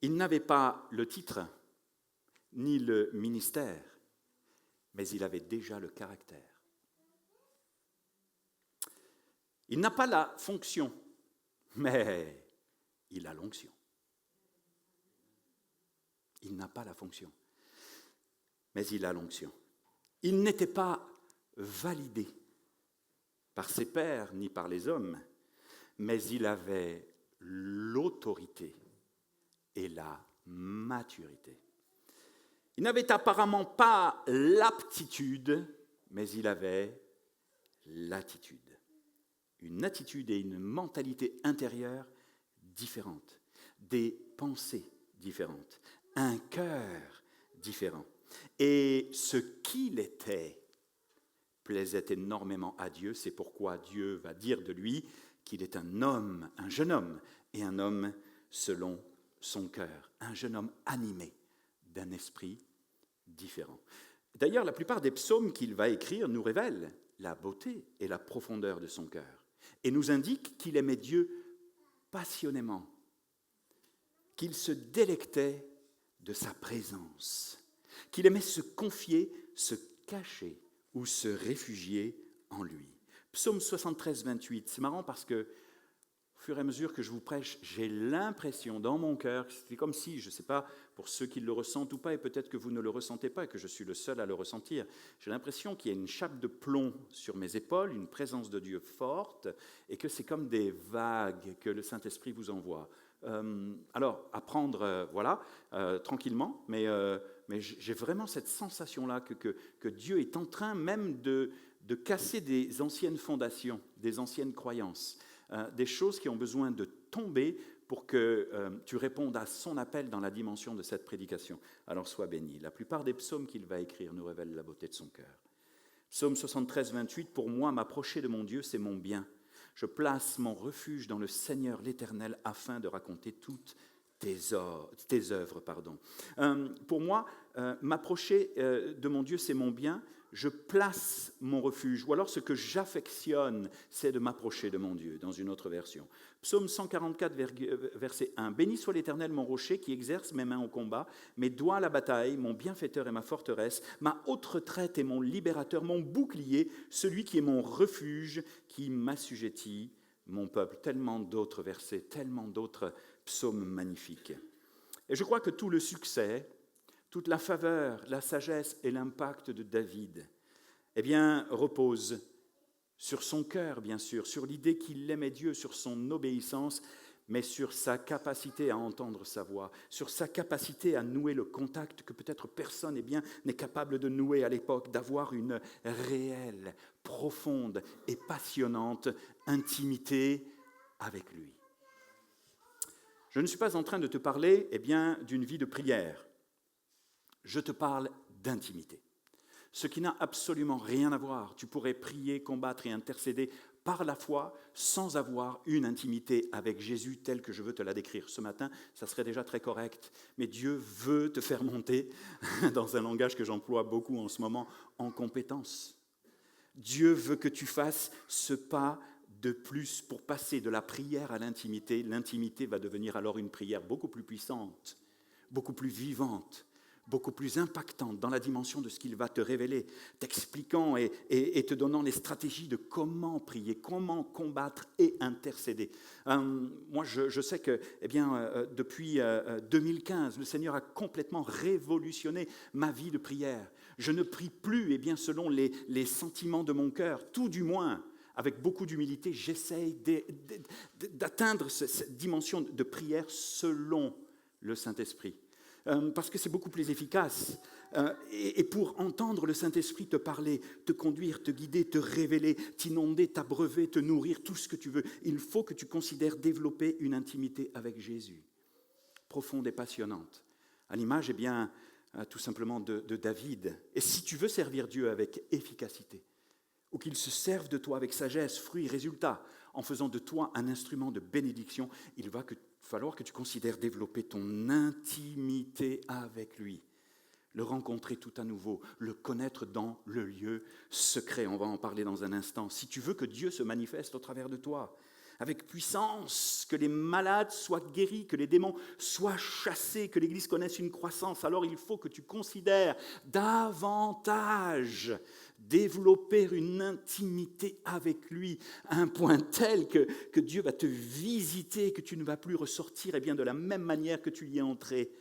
E: Il n'avait pas le titre, ni le ministère, mais il avait déjà le caractère. Il n'a pas la fonction, mais il a l'onction. Il n'a pas la fonction, mais il a l'onction. Il n'était pas validé par ses pairs ni par les hommes, mais il avait l'autorité et la maturité. Il n'avait apparemment pas l'aptitude, mais il avait l'attitude. Une attitude et une mentalité intérieure différentes, des pensées différentes, un cœur différent. Et ce qu'il était plaisait énormément à Dieu. C'est pourquoi Dieu va dire de lui qu'il est un homme, un jeune homme, et un homme selon son cœur, un jeune homme animé d'un esprit différent. D'ailleurs, la plupart des psaumes qu'il va écrire nous révèlent la beauté et la profondeur de son cœur, et nous indiquent qu'il aimait Dieu passionnément, qu'il se délectait de sa présence, qu'il aimait se confier, se cacher ou se réfugier en lui. Psaume 73, 28, c'est marrant parce que au fur et à mesure que je vous prêche, j'ai l'impression dans mon cœur, c'est comme si, je ne sais pas pour ceux qui le ressentent ou pas, et peut-être que vous ne le ressentez pas et que je suis le seul à le ressentir, j'ai l'impression qu'il y a une chape de plomb sur mes épaules, une présence de Dieu forte, et que c'est comme des vagues que le Saint-Esprit vous envoie. Alors, à prendre, tranquillement, mais j'ai vraiment cette sensation-là que Dieu est en train même de casser des anciennes fondations, des anciennes croyances, des choses qui ont besoin de tomber pour que tu répondes à son appel dans la dimension de cette prédication. Alors sois béni. La plupart des psaumes qu'il va écrire nous révèlent la beauté de son cœur. Psaume 73, 28, pour moi, m'approcher de mon Dieu, c'est mon bien. Je place mon refuge dans le Seigneur l'Éternel afin de raconter toutes tes œuvres. Pour moi, m'approcher de mon Dieu, c'est mon bien. Je place mon refuge. Ou alors ce que j'affectionne, c'est de m'approcher de mon Dieu, dans une autre version. Psaume 144, verset 1. Béni soit l'Éternel, mon rocher, qui exerce mes mains au combat, mes doigts à la bataille, mon bienfaiteur et ma forteresse, ma haute retraite et mon libérateur, mon bouclier, celui qui est mon refuge, qui m'assujettit, mon peuple. Tellement d'autres versets, tellement d'autres psaumes magnifiques. Et je crois que tout le succès, toute la faveur, la sagesse et l'impact de David, repose sur son cœur, bien sûr, sur l'idée qu'il aimait Dieu, sur son obéissance, mais sur sa capacité à entendre sa voix, sur sa capacité à nouer le contact que peut-être personne n'est capable de nouer à l'époque, d'avoir une réelle, profonde et passionnante intimité avec lui. Je ne suis pas en train de te parler d'une vie de prière. Je te parle d'intimité. Ce qui n'a absolument rien à voir. Tu pourrais prier, combattre et intercéder par la foi sans avoir une intimité avec Jésus telle que je veux te la décrire. Ce matin, ça serait déjà très correct. Mais Dieu veut te faire monter, dans un langage que j'emploie beaucoup en ce moment, en compétence. Dieu veut que tu fasses ce pas de plus pour passer de la prière à l'intimité. L'intimité va devenir alors une prière beaucoup plus puissante, beaucoup plus vivante, beaucoup plus impactante dans la dimension de ce qu'il va te révéler, t'expliquant et te donnant les stratégies de comment prier, comment combattre et intercéder. Moi, je sais que depuis 2015, le Seigneur a complètement révolutionné ma vie de prière. Je ne prie plus selon les sentiments de mon cœur, tout du moins. Avec beaucoup d'humilité, j'essaye d'atteindre cette dimension de prière selon le Saint-Esprit. Parce que c'est beaucoup plus efficace. Et pour entendre le Saint-Esprit te parler, te conduire, te guider, te révéler, t'inonder, t'abreuver, te nourrir, tout ce que tu veux, il faut que tu considères développer une intimité avec Jésus, profonde et passionnante, à l'image tout simplement de David. Et si tu veux servir Dieu avec efficacité, ou qu'il se serve de toi avec sagesse, fruits, résultats, en faisant de toi un instrument de bénédiction, il va falloir que tu considères développer ton intimité avec lui, le rencontrer tout à nouveau, le connaître dans le lieu secret. On va en parler dans un instant. Si tu veux que Dieu se manifeste au travers de toi, avec puissance, que les malades soient guéris, que les démons soient chassés, que l'Église connaisse une croissance, alors il faut que tu considères davantage développer une intimité avec lui à un point tel que Dieu va te visiter, que tu ne vas plus ressortir de la même manière que tu y es entré.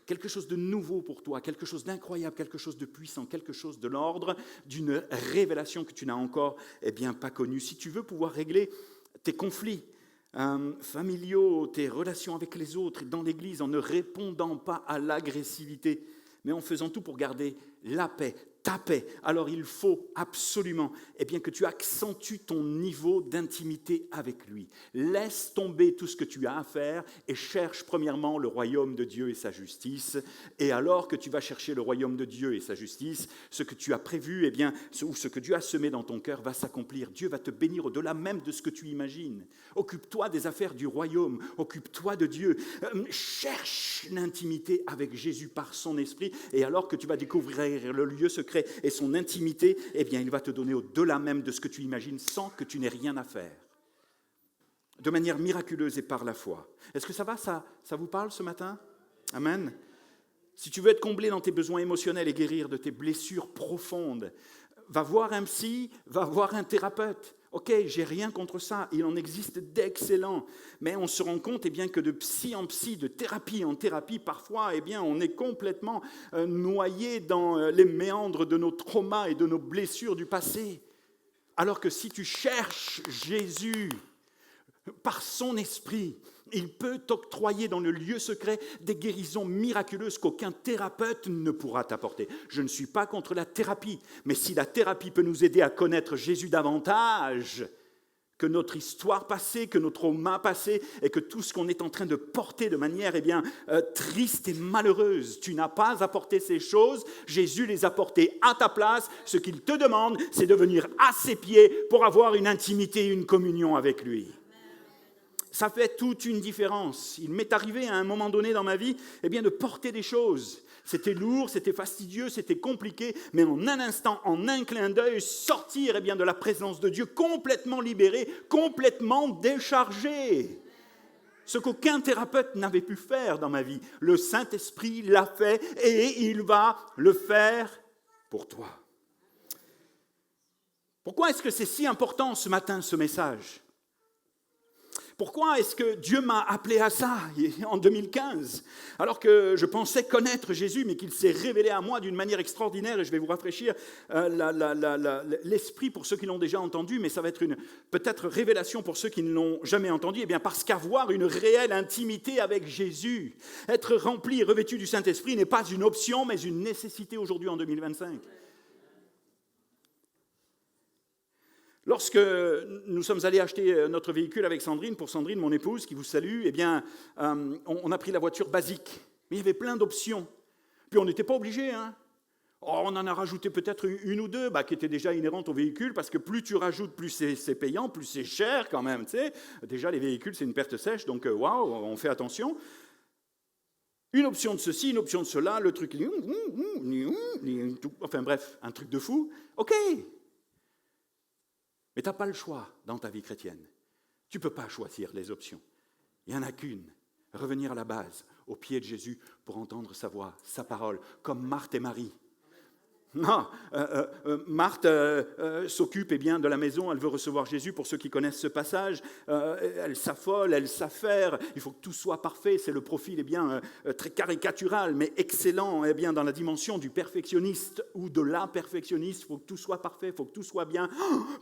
E: Quelque chose de nouveau pour toi, quelque chose d'incroyable, quelque chose de puissant, quelque chose de l'ordre d'une révélation que tu n'as encore pas connue. Si tu veux pouvoir régler tes conflits familiaux, tes relations avec les autres dans l'Église en ne répondant pas à l'agressivité, mais en faisant tout pour garder la paix, ta paix, alors il faut absolument que tu accentues ton niveau d'intimité avec lui. Laisse tomber tout ce que tu as à faire et cherche premièrement le royaume de Dieu et sa justice. Et alors que tu vas chercher le royaume de Dieu et sa justice, ce que tu as prévu, ou ce que Dieu a semé dans ton cœur va s'accomplir. Dieu va te bénir au-delà même de ce que tu imagines. Occupe-toi des affaires du royaume, occupe-toi de Dieu. Cherche l'intimité avec Jésus par son esprit. Et alors que tu vas découvrir le lieu secret et son intimité, il va te donner au-delà même de ce que tu imagines sans que tu n'aies rien à faire. De manière miraculeuse et par la foi. Est-ce que ça va, ça vous parle ce matin? Amen. Si tu veux être comblé dans tes besoins émotionnels et guérir de tes blessures profondes, va voir un psy, va voir un thérapeute. Ok, j'ai rien contre ça, il en existe d'excellents, mais on se rend compte que de psy en psy, de thérapie en thérapie, parfois on est complètement noyé dans les méandres de nos traumas et de nos blessures du passé. Alors que si tu cherches Jésus par son esprit, il peut t'octroyer dans le lieu secret des guérisons miraculeuses qu'aucun thérapeute ne pourra t'apporter. Je ne suis pas contre la thérapie, mais si la thérapie peut nous aider à connaître Jésus davantage, que notre histoire passée, que notre trauma passé, et que tout ce qu'on est en train de porter de manière triste et malheureuse. Tu n'as pas apporté ces choses, Jésus les a portées à ta place. Ce qu'il te demande, c'est de venir à ses pieds pour avoir une intimité, une communion avec lui. Ça fait toute une différence. Il m'est arrivé à un moment donné dans ma vie de porter des choses. C'était lourd, c'était fastidieux, c'était compliqué, mais en un instant, en un clin d'œil, sortir de la présence de Dieu complètement libéré, complètement déchargé. Ce qu'aucun thérapeute n'avait pu faire dans ma vie. Le Saint-Esprit l'a fait et il va le faire pour toi. Pourquoi est-ce que c'est si important ce matin, ce message ? Pourquoi est-ce que Dieu m'a appelé à ça en 2015, alors que je pensais connaître Jésus, mais qu'il s'est révélé à moi d'une manière extraordinaire, et je vais vous rafraîchir l'esprit pour ceux qui l'ont déjà entendu, mais ça va être peut-être révélation pour ceux qui ne l'ont jamais entendu, parce qu'avoir une réelle intimité avec Jésus, être rempli et revêtu du Saint-Esprit n'est pas une option, mais une nécessité aujourd'hui en 2025. Lorsque nous sommes allés acheter notre véhicule avec Sandrine, pour Sandrine, mon épouse, qui vous salue, on a pris la voiture basique. Mais il y avait plein d'options. Puis on n'était pas obligé. On en a rajouté peut-être une ou deux qui étaient déjà inhérentes au véhicule, parce que plus tu rajoutes, plus c'est payant, plus c'est cher quand même. Tu sais. Déjà, les véhicules, c'est une perte sèche, donc waouh, on fait attention. Une option de ceci, une option de cela, le truc... Enfin bref, un truc de fou. OK. Mais tu n'as pas le choix dans ta vie chrétienne. Tu ne peux pas choisir les options. Il n'y en a qu'une. Revenir à la base, aux pieds de Jésus, pour entendre sa voix, sa parole, comme Marthe et Marie. Non, Marthe s'occupe de la maison, elle veut recevoir Jésus. Pour ceux qui connaissent ce passage, elle s'affole, elle s'affaire, il faut que tout soit parfait. C'est le profil très caricatural, mais excellent dans la dimension du perfectionniste ou de la perfectionniste. Il faut que tout soit parfait, il faut que tout soit bien,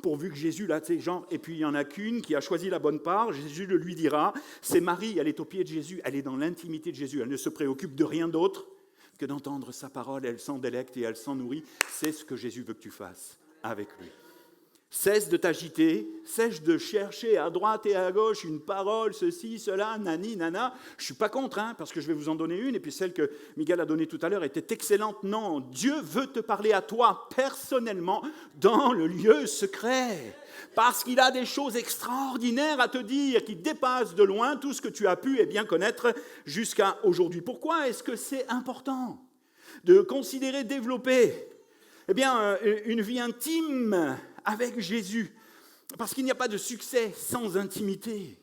E: pourvu que Jésus, et puis il n'y en a qu'une qui a choisi la bonne part. Jésus le lui dira, c'est Marie, elle est aux pieds de Jésus, elle est dans l'intimité de Jésus, elle ne se préoccupe de rien d'autre que d'entendre sa parole, elle s'en délecte et elle s'en nourrit. C'est ce que Jésus veut que tu fasses avec lui. Cesse de t'agiter, cesse de chercher à droite et à gauche une parole, ceci, cela, nani, nana. Je ne suis pas contre, parce que je vais vous en donner une, et puis celle que Miguel a donnée tout à l'heure était excellente. Non, Dieu veut te parler à toi personnellement dans le lieu secret, parce qu'il a des choses extraordinaires à te dire qui dépassent de loin tout ce que tu as pu connaître jusqu'à aujourd'hui. Pourquoi est-ce que c'est important de considérer développer une vie intime avec Jésus? Parce qu'il n'y a pas de succès sans intimité.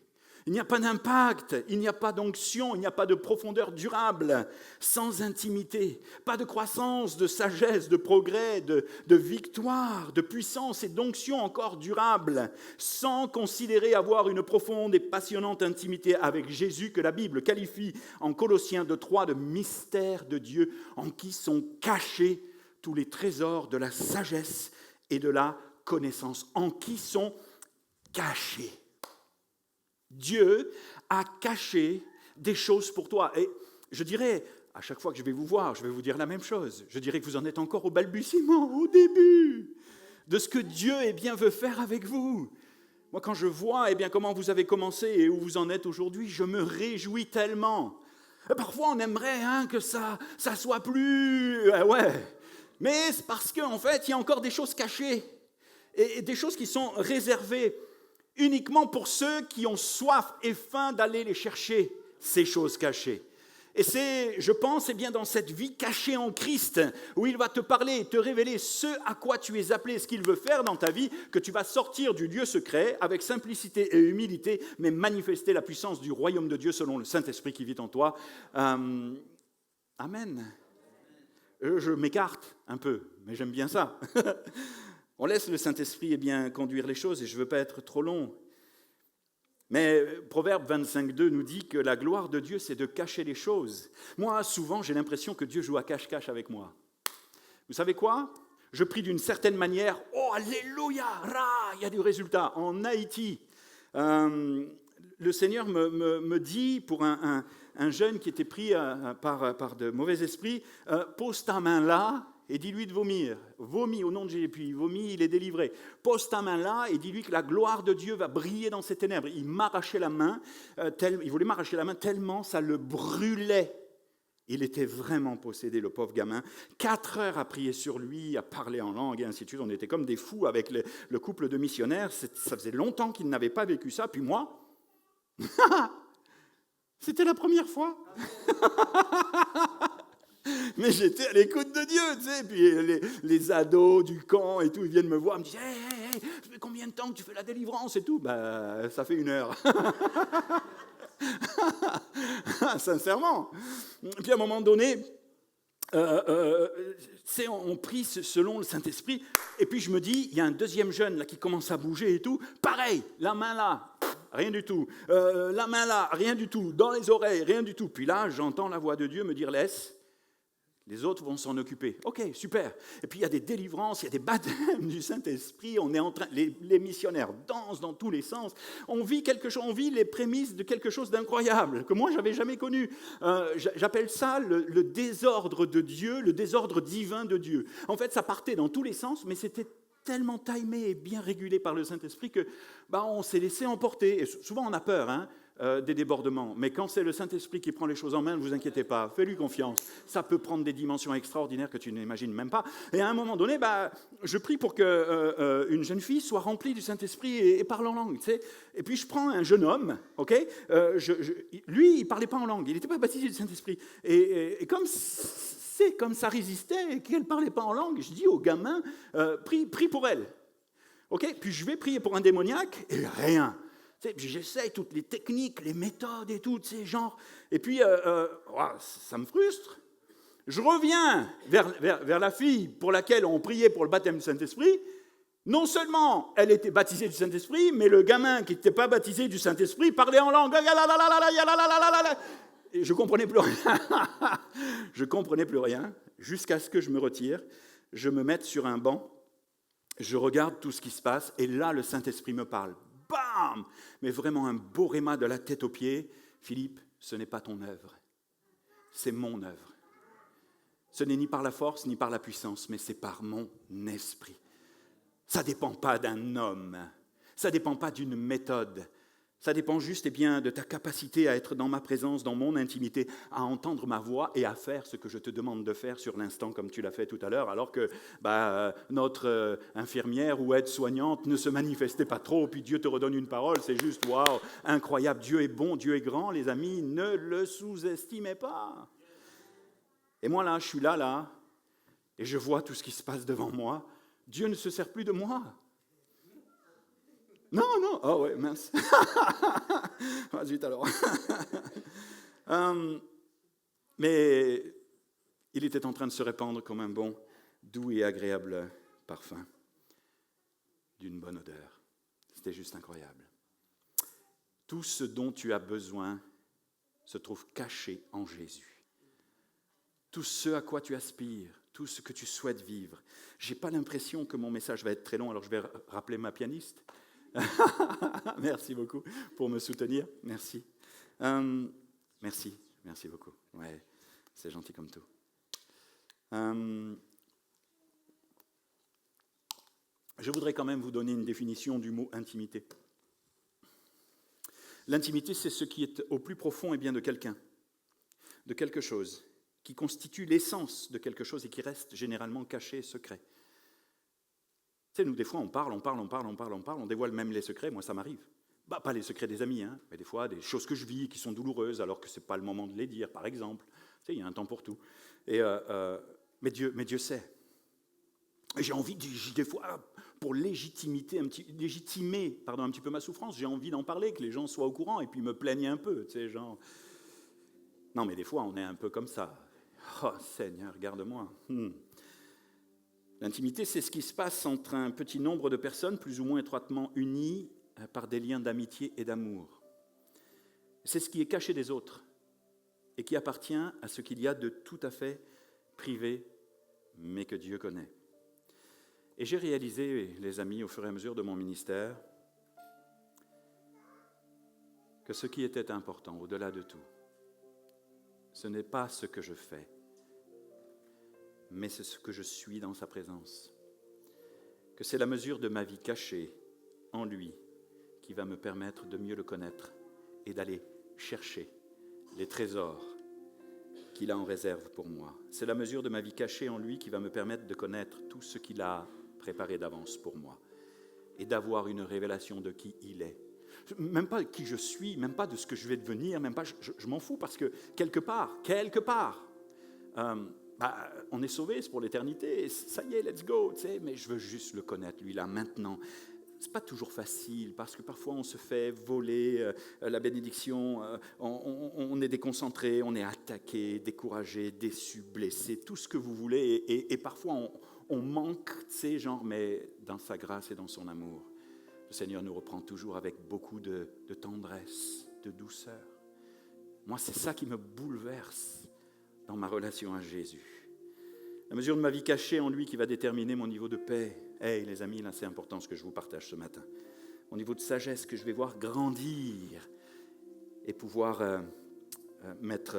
E: Il n'y a pas d'impact, il n'y a pas d'onction, il n'y a pas de profondeur durable sans intimité. Pas de croissance, de sagesse, de progrès, de victoire, de puissance et d'onction encore durable, sans considérer avoir une profonde et passionnante intimité avec Jésus que la Bible qualifie en Colossiens 2:3 de mystère de Dieu, en qui sont cachés tous les trésors de la sagesse et de la connaissance, en qui sont cachés. Dieu a caché des choses pour toi. Et je dirais, à chaque fois que je vais vous voir, je vais vous dire la même chose. Je dirais que vous en êtes encore au balbutiement, au début, de ce que Dieu veut faire avec vous. Moi, quand je vois comment vous avez commencé et où vous en êtes aujourd'hui, je me réjouis tellement. Parfois, on aimerait que ça soit plus... Mais c'est parce qu'en fait, il y a encore des choses cachées et des choses qui sont réservées uniquement pour ceux qui ont soif et faim d'aller les chercher, ces choses cachées. Et c'est, je pense, dans cette vie cachée en Christ, où il va te parler et te révéler ce à quoi tu es appelé, ce qu'il veut faire dans ta vie, que tu vas sortir du lieu secret avec simplicité et humilité, mais manifester la puissance du royaume de Dieu selon le Saint-Esprit qui vit en toi. Amen. Je m'écarte un peu, mais j'aime bien ça. On laisse le Saint-Esprit conduire les choses, et je ne veux pas être trop long. Mais Proverbe 25:2 nous dit que la gloire de Dieu, c'est de cacher les choses. Moi, souvent, j'ai l'impression que Dieu joue à cache-cache avec moi. Vous savez quoi ? Je prie d'une certaine manière, oh, alléluia, il y a du résultat. En Haïti, le Seigneur me dit, pour un jeune qui était pris par de mauvais esprits, pose ta main là, et dis-lui de vomir. Vomis au nom de Jésus, puis il vomit, il est délivré. Pose ta main là et dis-lui que la gloire de Dieu va briller dans ces ténèbres. Il m'arrachait la main, il voulait m'arracher la main tellement ça le brûlait. Il était vraiment possédé, le pauvre gamin. 4 heures à prier sur lui, à parler en langue et ainsi de suite. On était comme des fous avec le couple de missionnaires. Ça faisait longtemps qu'ils n'avaient pas vécu ça. Puis moi, c'était la première fois. Mais j'étais à l'écoute de Dieu, tu sais. Puis les ados du camp et tout, ils viennent me voir, ils me disent hey, ça fait combien de temps que tu fais la délivrance et tout? Ben, ça fait 1 heure. Sincèrement. Puis à un moment donné, on prie selon le Saint-Esprit. Et puis je me dis, il y a un deuxième jeune là qui commence à bouger et tout. Pareil, la main là, rien du tout. La main là, rien du tout. Dans les oreilles, rien du tout. Puis là, j'entends la voix de Dieu me dire, laisse. Les autres vont s'en occuper. Ok, super. Et puis il y a des délivrances, il y a des baptêmes du Saint-Esprit. On est en train, les missionnaires dansent dans tous les sens. On vit quelque chose, on vit les prémices de quelque chose d'incroyable que moi j'avais jamais connu. J'appelle ça le désordre de Dieu, le désordre divin de Dieu. En fait, ça partait dans tous les sens, mais c'était tellement timé et bien régulé par le Saint-Esprit que on s'est laissé emporter. Et souvent on a peur, des débordements. Mais quand c'est le Saint-Esprit qui prend les choses en main, ne vous inquiétez pas, fais-lui confiance. Ça peut prendre des dimensions extraordinaires que tu n'imagines même pas. Et à un moment donné, je prie pour qu'une jeune fille soit remplie du Saint-Esprit et parle en langue. Tu sais. Et puis je prends un jeune homme, ok. Lui, il ne parlait pas en langue, il n'était pas baptisé du Saint-Esprit. Et comme ça résistait et qu'elle ne parlait pas en langue, je dis au gamin, prie pour elle. Ok. Puis je vais prier pour un démoniaque et rien. J'essaye toutes les techniques, les méthodes et tout, genre. Et puis, ça me frustre. Je reviens vers la fille pour laquelle on priait pour le baptême du Saint-Esprit. Non seulement elle était baptisée du Saint-Esprit, mais le gamin qui n'était pas baptisé du Saint-Esprit parlait en langue. Et je ne comprenais plus rien. Je ne comprenais plus rien jusqu'à ce que je me retire, je me mette sur un banc, je regarde tout ce qui se passe, et là, le Saint-Esprit me parle. Bam! Mais vraiment un beau réma de la tête aux pieds. Philippe, ce n'est pas ton œuvre, c'est mon œuvre. Ce n'est ni par la force, ni par la puissance, mais c'est par mon esprit. Ça ne dépend pas d'un homme, ça ne dépend pas d'une méthode. Ça dépend juste de ta capacité à être dans ma présence, dans mon intimité, à entendre ma voix et à faire ce que je te demande de faire sur l'instant, comme tu l'as fait tout à l'heure, alors que notre infirmière ou aide-soignante ne se manifestait pas trop, puis Dieu te redonne une parole, c'est juste, waouh, incroyable, Dieu est bon, Dieu est grand, les amis, ne le sous-estimez pas. Et moi là, je suis là, et je vois tout ce qui se passe devant moi. Dieu ne se sert plus de moi. Non, oh ouais, mince. Zut alors. Mais il était en train de se répandre comme un bon, doux et agréable parfum d'une bonne odeur. C'était juste incroyable. Tout ce dont tu as besoin se trouve caché en Jésus. Tout ce à quoi tu aspires, tout ce que tu souhaites vivre. Je n'ai pas l'impression que mon message va être très long, alors je vais rappeler ma pianiste. Merci beaucoup pour me soutenir. Merci. Merci beaucoup. Ouais, c'est gentil comme tout. Je voudrais quand même vous donner une définition du mot intimité. L'intimité, c'est ce qui est au plus profond et bien de quelqu'un, de quelque chose, qui constitue l'essence de quelque chose et qui reste généralement caché et secret. Tu sais, nous, des fois, on parle, on dévoile même les secrets. Moi, ça m'arrive. Pas les secrets des amis, mais des fois, des choses que je vis qui sont douloureuses, alors que ce n'est pas le moment de les dire, par exemple. Tu sais, il y a un temps pour tout. Mais Dieu sait. Et j'ai envie, des fois, pour légitimer un petit peu ma souffrance, j'ai envie d'en parler, que les gens soient au courant, et puis me plaignent un peu. Tu sais, genre... Non, mais des fois, on est un peu comme ça. Oh, Seigneur, garde-moi. L'intimité, c'est ce qui se passe entre un petit nombre de personnes plus ou moins étroitement unies par des liens d'amitié et d'amour. C'est ce qui est caché des autres et qui appartient à ce qu'il y a de tout à fait privé, mais que Dieu connaît. Et j'ai réalisé, les amis, au fur et à mesure de mon ministère, que ce qui était important, au-delà de tout, ce n'est pas ce que je fais, mais c'est ce que je suis dans sa présence. Que c'est la mesure de ma vie cachée en lui qui va me permettre de mieux le connaître et d'aller chercher les trésors qu'il a en réserve pour moi. C'est la mesure de ma vie cachée en lui qui va me permettre de connaître tout ce qu'il a préparé d'avance pour moi et d'avoir une révélation de qui il est. Même pas qui je suis, même pas de ce que je vais devenir, même pas, je m'en fous parce que quelque part, on est sauvés, c'est pour l'éternité, ça y est, let's go, tu sais, mais je veux juste le connaître, lui, là, maintenant. C'est pas toujours facile, parce que parfois on se fait voler la bénédiction, on est déconcentré, on est attaqué, découragé, déçu, blessé, tout ce que vous voulez, et parfois on manque, tu sais, genre, mais dans sa grâce et dans son amour, le Seigneur nous reprend toujours avec beaucoup de tendresse, de douceur. Moi, c'est ça qui me bouleverse dans ma relation à Jésus. La mesure de ma vie cachée en lui qui va déterminer mon niveau de paix. Hey, les amis, là, c'est important ce que je vous partage ce matin. Mon niveau de sagesse que je vais voir grandir et pouvoir mettre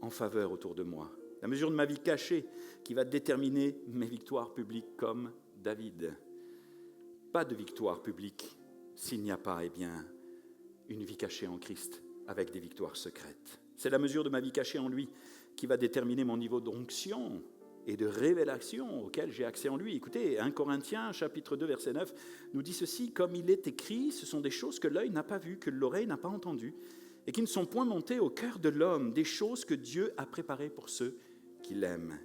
E: en faveur autour de moi. La mesure de ma vie cachée qui va déterminer mes victoires publiques comme David. Pas de victoire publique s'il n'y a pas, une vie cachée en Christ avec des victoires secrètes. C'est la mesure de ma vie cachée en lui qui va déterminer mon niveau d'onction et de révélation auquel j'ai accès en lui. Écoutez, 1 Corinthiens, chapitre 2, verset 9, nous dit ceci, « Comme il est écrit, ce sont des choses que l'œil n'a pas vues, que l'oreille n'a pas entendues, et qui ne sont point montées au cœur de l'homme, des choses que Dieu a préparées pour ceux qui l'aiment. »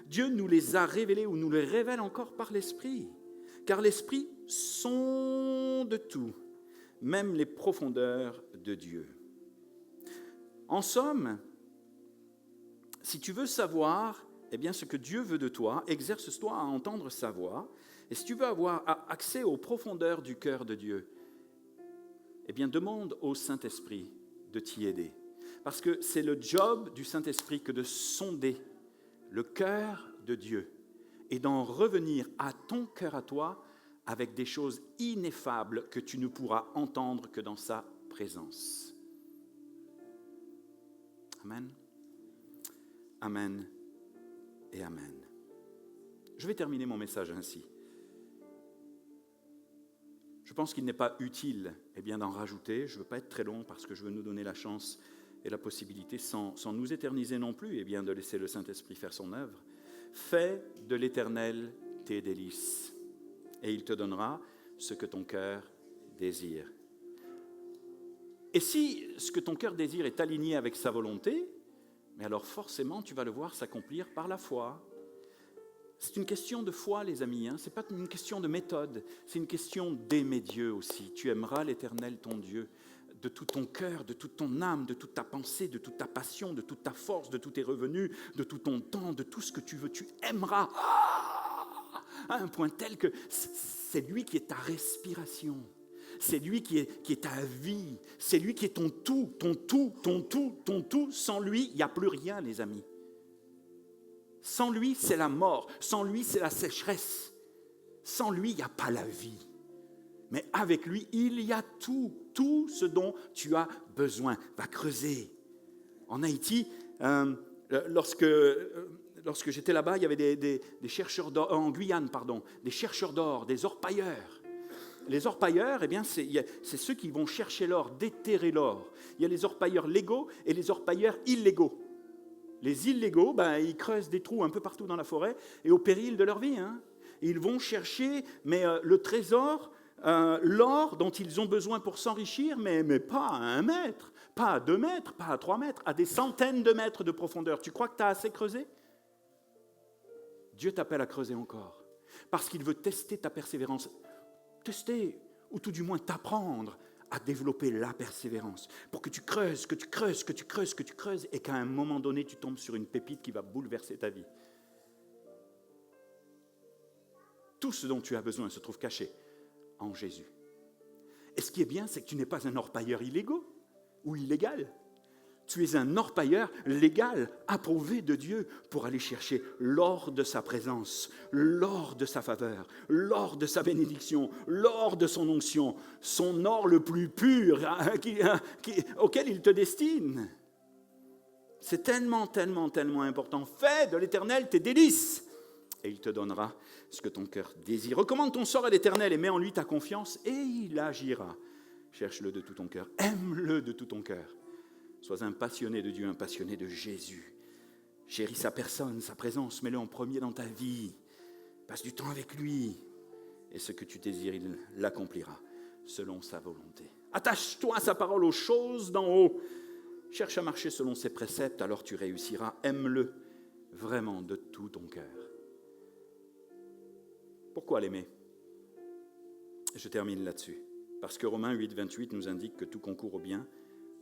E: Dieu nous les a révélées ou nous les révèle encore par l'Esprit, car l'Esprit sonde tout, même les profondeurs de Dieu. En somme, si tu veux savoir ce que Dieu veut de toi, exerce-toi à entendre sa voix. Et si tu veux avoir accès aux profondeurs du cœur de Dieu, demande au Saint-Esprit de t'y aider. Parce que c'est le job du Saint-Esprit que de sonder le cœur de Dieu et d'en revenir à ton cœur à toi avec des choses ineffables que tu ne pourras entendre que dans sa présence. Amen. Amen. Et amen. Je vais terminer mon message ainsi. Je pense qu'il n'est pas utile d'en rajouter. Je ne veux pas être très long parce que je veux nous donner la chance et la possibilité, sans nous éterniser non plus, de laisser le Saint-Esprit faire son œuvre. Fais de l'Éternel tes délices et il te donnera ce que ton cœur désire. Et si ce que ton cœur désire est aligné avec sa volonté, mais alors forcément, tu vas le voir s'accomplir par la foi. C'est une question de foi, les amis. Ce n'est pas une question de méthode. C'est une question d'aimer Dieu aussi. Tu aimeras l'Éternel, ton Dieu, de tout ton cœur, de toute ton âme, de toute ta pensée, de toute ta passion, de toute ta force, de tous tes revenus, de tout ton temps, de tout ce que tu veux. Tu aimeras à un point tel que c'est lui qui est ta respiration. C'est lui qui est ta vie. C'est lui qui est ton tout, ton tout, ton tout, ton tout. Sans lui, il n'y a plus rien, les amis. Sans lui, c'est la mort. Sans lui, c'est la sécheresse. Sans lui, il n'y a pas la vie. Mais avec lui, il y a tout ce dont tu as besoin. Va creuser. En Haïti, lorsque j'étais là-bas, il y avait des chercheurs d'or, en Guyane, des chercheurs d'or, des orpailleurs. Les orpailleurs, c'est ceux qui vont chercher l'or, déterrer l'or. Il y a les orpailleurs légaux et les orpailleurs illégaux. Les illégaux, ils creusent des trous un peu partout dans la forêt et au péril de leur vie. Ils vont chercher le trésor, l'or dont ils ont besoin pour s'enrichir, mais pas à 1 mètre, pas à 2 mètres, pas à 3 mètres, à des centaines de mètres de profondeur. Tu crois que tu as assez creusé ? Dieu t'appelle à creuser encore, parce qu'il veut tester ta persévérance. Tester, ou tout du moins t'apprendre à développer la persévérance, pour que tu creuses, et qu'à un moment donné, tu tombes sur une pépite qui va bouleverser ta vie. Tout ce dont tu as besoin se trouve caché en Jésus. Et ce qui est bien, c'est que tu n'es pas un orpailleur illégal ou illégal. Tu es un orpailleur légal, approuvé de Dieu pour aller chercher l'or de sa présence, l'or de sa faveur, l'or de sa bénédiction, l'or de son onction, son or le plus pur auquel il te destine. C'est tellement, tellement, tellement important. Fais de l'Éternel tes délices et il te donnera ce que ton cœur désire. Recommande ton sort à l'Éternel et mets en lui ta confiance et il agira. Cherche-le de tout ton cœur, aime-le de tout ton cœur. Sois un passionné de Dieu, un passionné de Jésus. Chéris sa personne, sa présence, mets-le en premier dans ta vie. Passe du temps avec lui et ce que tu désires, il l'accomplira selon sa volonté. Attache-toi à sa parole, aux choses d'en haut. Cherche à marcher selon ses préceptes, alors tu réussiras. Aime-le vraiment de tout ton cœur. Pourquoi l'aimer ? Je termine là-dessus. Parce que Romains 8, 28 nous indique que tout concourt au bien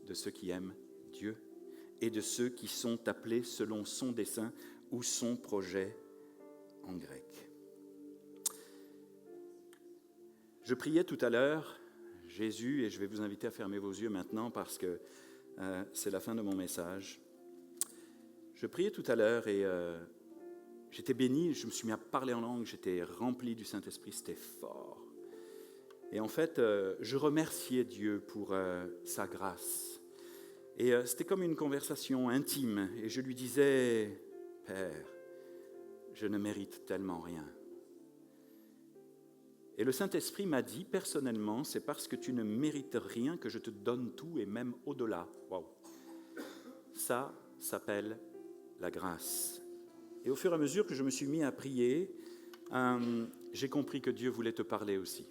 E: de ceux qui aiment Dieu et de ceux qui sont appelés selon son dessein ou son projet en grec. Je priais tout à l'heure Jésus, et je vais vous inviter à fermer vos yeux maintenant parce que c'est la fin de mon message. Je priais tout à l'heure et j'étais béni, je me suis mis à parler en langue, j'étais rempli du Saint-Esprit, c'était fort. Et en fait, je remerciais Dieu pour sa grâce. Et c'était comme une conversation intime. Et je lui disais, Père, je ne mérite tellement rien. Et le Saint-Esprit m'a dit, personnellement, c'est parce que tu ne mérites rien que je te donne tout et même au-delà. Waouh. Ça s'appelle la grâce. Et au fur et à mesure que je me suis mis à prier, j'ai compris que Dieu voulait te parler aussi.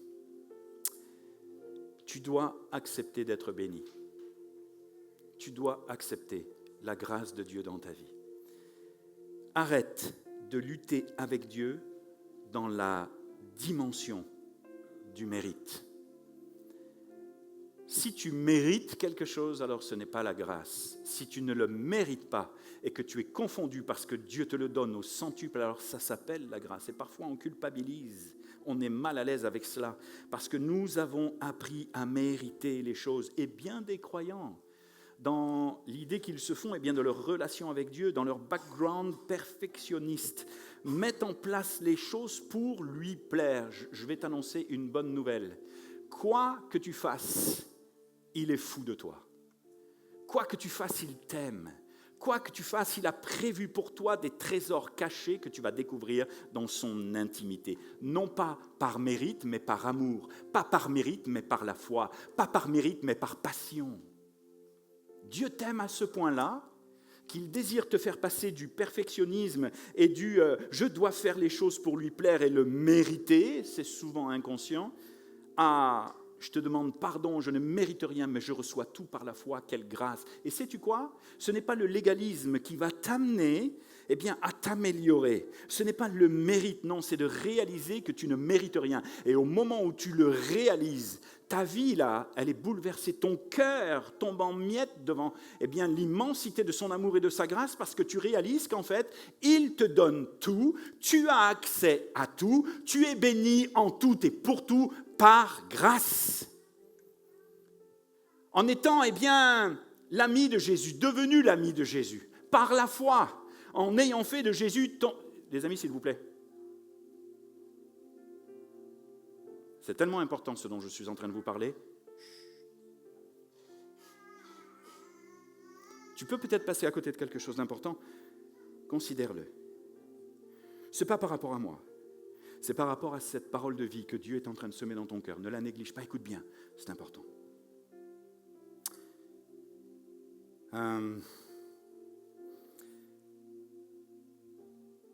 E: Tu dois accepter d'être béni. Tu dois accepter la grâce de Dieu dans ta vie. Arrête de lutter avec Dieu dans la dimension du mérite. Si tu mérites quelque chose, alors ce n'est pas la grâce. Si tu ne le mérites pas et que tu es confondu parce que Dieu te le donne au centuple, alors ça s'appelle la grâce. Et parfois on culpabilise, on est mal à l'aise avec cela parce que nous avons appris à mériter les choses. Et bien des croyants, dans l'idée qu'ils se font de leur relation avec Dieu, dans leur background perfectionniste, mettent en place les choses pour lui plaire. Je vais t'annoncer une bonne nouvelle. Quoi que tu fasses, il est fou de toi. Quoi que tu fasses, il t'aime. Quoi que tu fasses, il a prévu pour toi des trésors cachés que tu vas découvrir dans son intimité. Non pas par mérite, mais par amour. Pas par mérite, mais par la foi. Pas par mérite, mais par passion. Dieu t'aime à ce point-là qu'il désire te faire passer du perfectionnisme et du « je dois faire les choses pour lui plaire et le mériter », c'est souvent inconscient, à « je te demande pardon, je ne mérite rien, mais je reçois tout par la foi, quelle grâce ». Et sais-tu quoi ? Ce n'est pas le légalisme qui va t'amener à t'améliorer. Ce n'est pas le mérite, non, c'est de réaliser que tu ne mérites rien. Et au moment où tu le réalises, ta vie, là, elle est bouleversée. Ton cœur tombe en miettes devant l'immensité de son amour et de sa grâce parce que tu réalises qu'en fait, il te donne tout, tu as accès à tout, tu es béni en tout et pour tout par grâce. En étant, l'ami de Jésus, devenu l'ami de Jésus, par la foi, en ayant fait de Jésus ton... Les amis, s'il vous plaît. C'est tellement important ce dont je suis en train de vous parler. Tu peux peut-être passer à côté de quelque chose d'important. Considère-le. Ce n'est pas par rapport à moi. C'est par rapport à cette parole de vie que Dieu est en train de semer dans ton cœur. Ne la néglige pas, écoute bien, c'est important.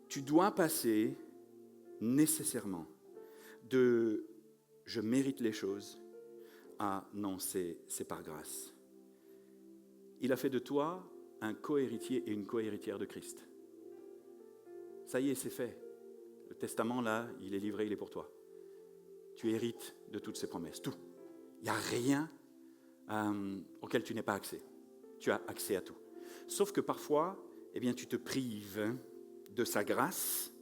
E: Tu dois passer nécessairement de « je mérite les choses » à « non, c'est par grâce ». Il a fait de toi un co-héritier et une co-héritière de Christ. Ça y est, c'est fait. Le testament, là, il est livré, il est pour toi. Tu hérites de toutes ces promesses, tout. Il n'y a rien auquel tu n'aies pas accès. Tu as accès à tout. Sauf que parfois, tu te prives de sa grâce,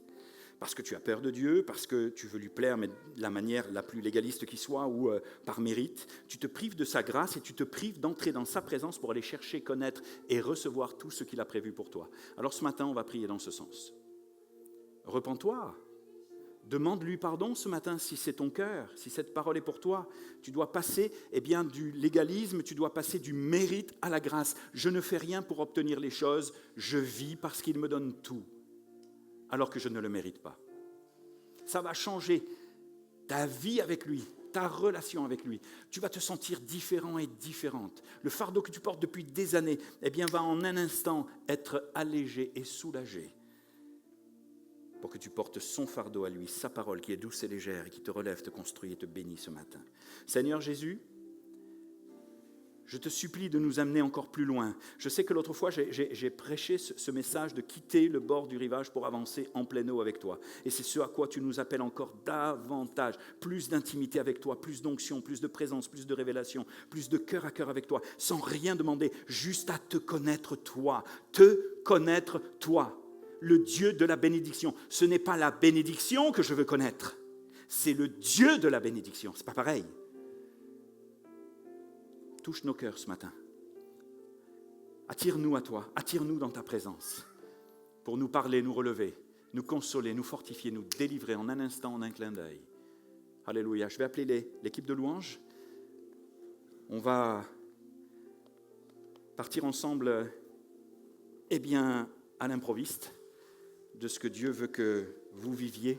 E: parce que tu as peur de Dieu, parce que tu veux lui plaire, mais de la manière la plus légaliste qui soit, ou par mérite. Tu te prives de sa grâce et tu te prives d'entrer dans sa présence pour aller chercher, connaître et recevoir tout ce qu'il a prévu pour toi. Alors ce matin, on va prier dans ce sens. Repens-toi Demande-lui pardon ce matin si c'est ton cœur, si cette parole est pour toi. Tu dois passer du légalisme, tu dois passer du mérite à la grâce. Je ne fais rien pour obtenir les choses, je vis parce qu'il me donne tout, alors que je ne le mérite pas. Ça va changer ta vie avec lui, ta relation avec lui. Tu vas te sentir différent et différente. Le fardeau que tu portes depuis des années, va en un instant être allégé et soulagé. Pour que tu portes son fardeau à lui, sa parole qui est douce et légère et qui te relève, te construit et te bénit ce matin. Seigneur Jésus, je te supplie de nous amener encore plus loin. Je sais que l'autre fois, j'ai prêché ce message de quitter le bord du rivage pour avancer en pleine eau avec toi. Et c'est ce à quoi tu nous appelles encore davantage. Plus d'intimité avec toi, plus d'onction, plus de présence, plus de révélation, plus de cœur à cœur avec toi, sans rien demander, juste à te connaître toi. Te connaître toi. Le Dieu de la bénédiction. Ce n'est pas la bénédiction que je veux connaître, c'est le Dieu de la bénédiction. Ce n'est pas pareil. Touche nos cœurs ce matin. Attire-nous à toi, attire-nous dans ta présence pour nous parler, nous relever, nous consoler, nous fortifier, nous délivrer en un instant, en un clin d'œil. Alléluia. Je vais appeler l'équipe de louanges. On va partir ensemble, à l'improviste, de ce que Dieu veut que vous viviez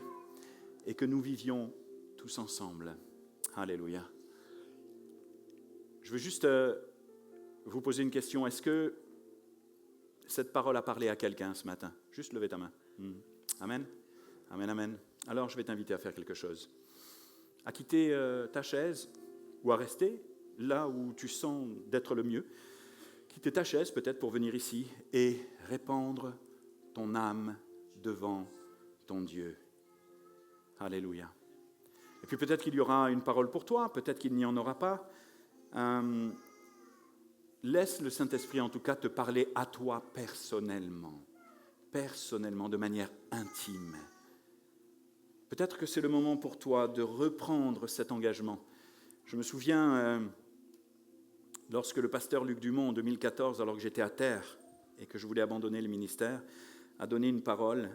E: et que nous vivions tous ensemble. Alléluia. Je veux juste vous poser une question. Est-ce que cette parole a parlé à quelqu'un ce matin? Juste levez ta main. Amen. Amen, amen. Alors, je vais t'inviter à faire quelque chose. À quitter ta chaise ou à rester là où tu sens d'être le mieux. Quitter ta chaise peut-être pour venir ici et répandre ton âme devant ton Dieu. Alléluia. Et puis peut-être qu'il y aura une parole pour toi, peut-être qu'il n'y en aura pas. Laisse le Saint-Esprit en tout cas te parler à toi personnellement, de manière intime. Peut-être que c'est le moment pour toi de reprendre cet engagement. Je me souviens, lorsque le pasteur Luc Dumont, en 2014, alors que j'étais à terre et que je voulais abandonner le ministère, a donné une parole.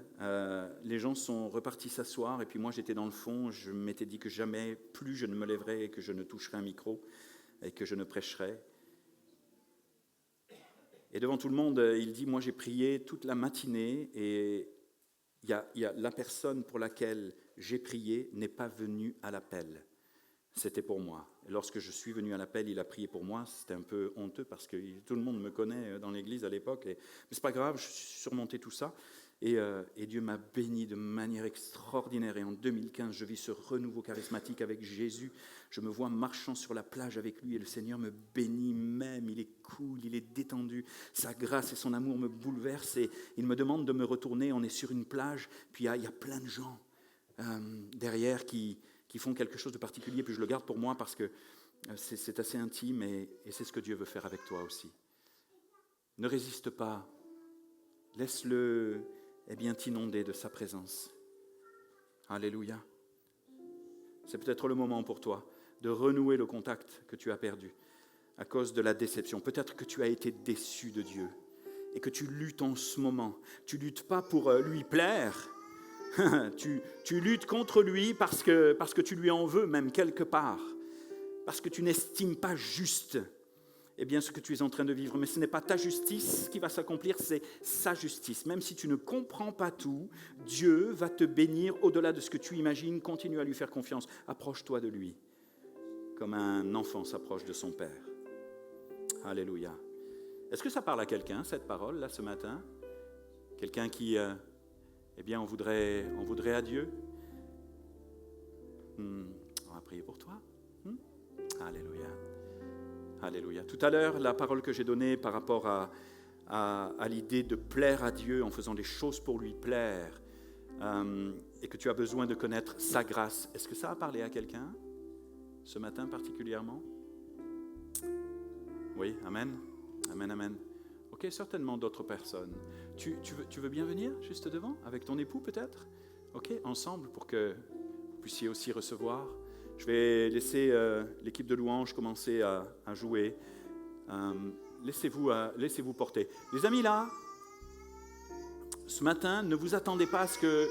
E: Les gens sont repartis s'asseoir et puis moi j'étais dans le fond. Je m'étais dit que jamais plus je ne me lèverais et que je ne toucherais un micro et que je ne prêcherais. Et devant tout le monde, il dit, moi j'ai prié toute la matinée et il y a la personne pour laquelle j'ai prié n'est pas venue à l'appel. C'était pour moi. Et lorsque je suis venu à l'appel, il a prié pour moi. C'était un peu honteux parce que tout le monde me connaît dans l'église à l'époque. Mais ce n'est pas grave, je suis surmonté tout ça. Et Dieu m'a béni de manière extraordinaire. Et en 2015, je vis ce renouveau charismatique avec Jésus. Je me vois marchant sur la plage avec lui et le Seigneur me bénit même. Il est cool, il est détendu. Sa grâce et son amour me bouleversent. Et il me demande de me retourner. On est sur une plage. Puis il y a plein de gens derrière qui font quelque chose de particulier. Puis je le garde pour moi parce que c'est assez intime et c'est ce que Dieu veut faire avec toi aussi. Ne résiste pas. Laisse-le t'inonder de sa présence. Alléluia. C'est peut-être le moment pour toi de renouer le contact que tu as perdu à cause de la déception. Peut-être que tu as été déçu de Dieu et que tu luttes en ce moment. Tu ne luttes pas pour lui plaire. tu luttes contre lui parce que tu lui en veux même quelque part. Parce que tu n'estimes pas juste ce que tu es en train de vivre. Mais ce n'est pas ta justice qui va s'accomplir, c'est sa justice. Même si tu ne comprends pas tout, Dieu va te bénir au-delà de ce que tu imagines. Continue à lui faire confiance. Approche-toi de lui comme un enfant s'approche de son père. Alléluia. Est-ce que ça parle à quelqu'un, cette parole, là, ce matin? Quelqu'un qui, on voudrait à Dieu? On va prier pour toi. Alléluia. Alléluia. Tout à l'heure, la parole que j'ai donnée par rapport à l'idée de plaire à Dieu en faisant des choses pour lui plaire et que tu as besoin de connaître sa grâce, est-ce que ça a parlé à quelqu'un ce matin particulièrement? Oui, amen. Amen, amen. Ok, certainement d'autres personnes. Tu veux bien venir juste devant avec ton époux peut-être? Ok, ensemble pour que vous puissiez aussi recevoir. Je vais laisser l'équipe de louanges commencer à jouer. Laissez-vous porter. Les amis, là, ce matin, ne vous attendez pas à ce que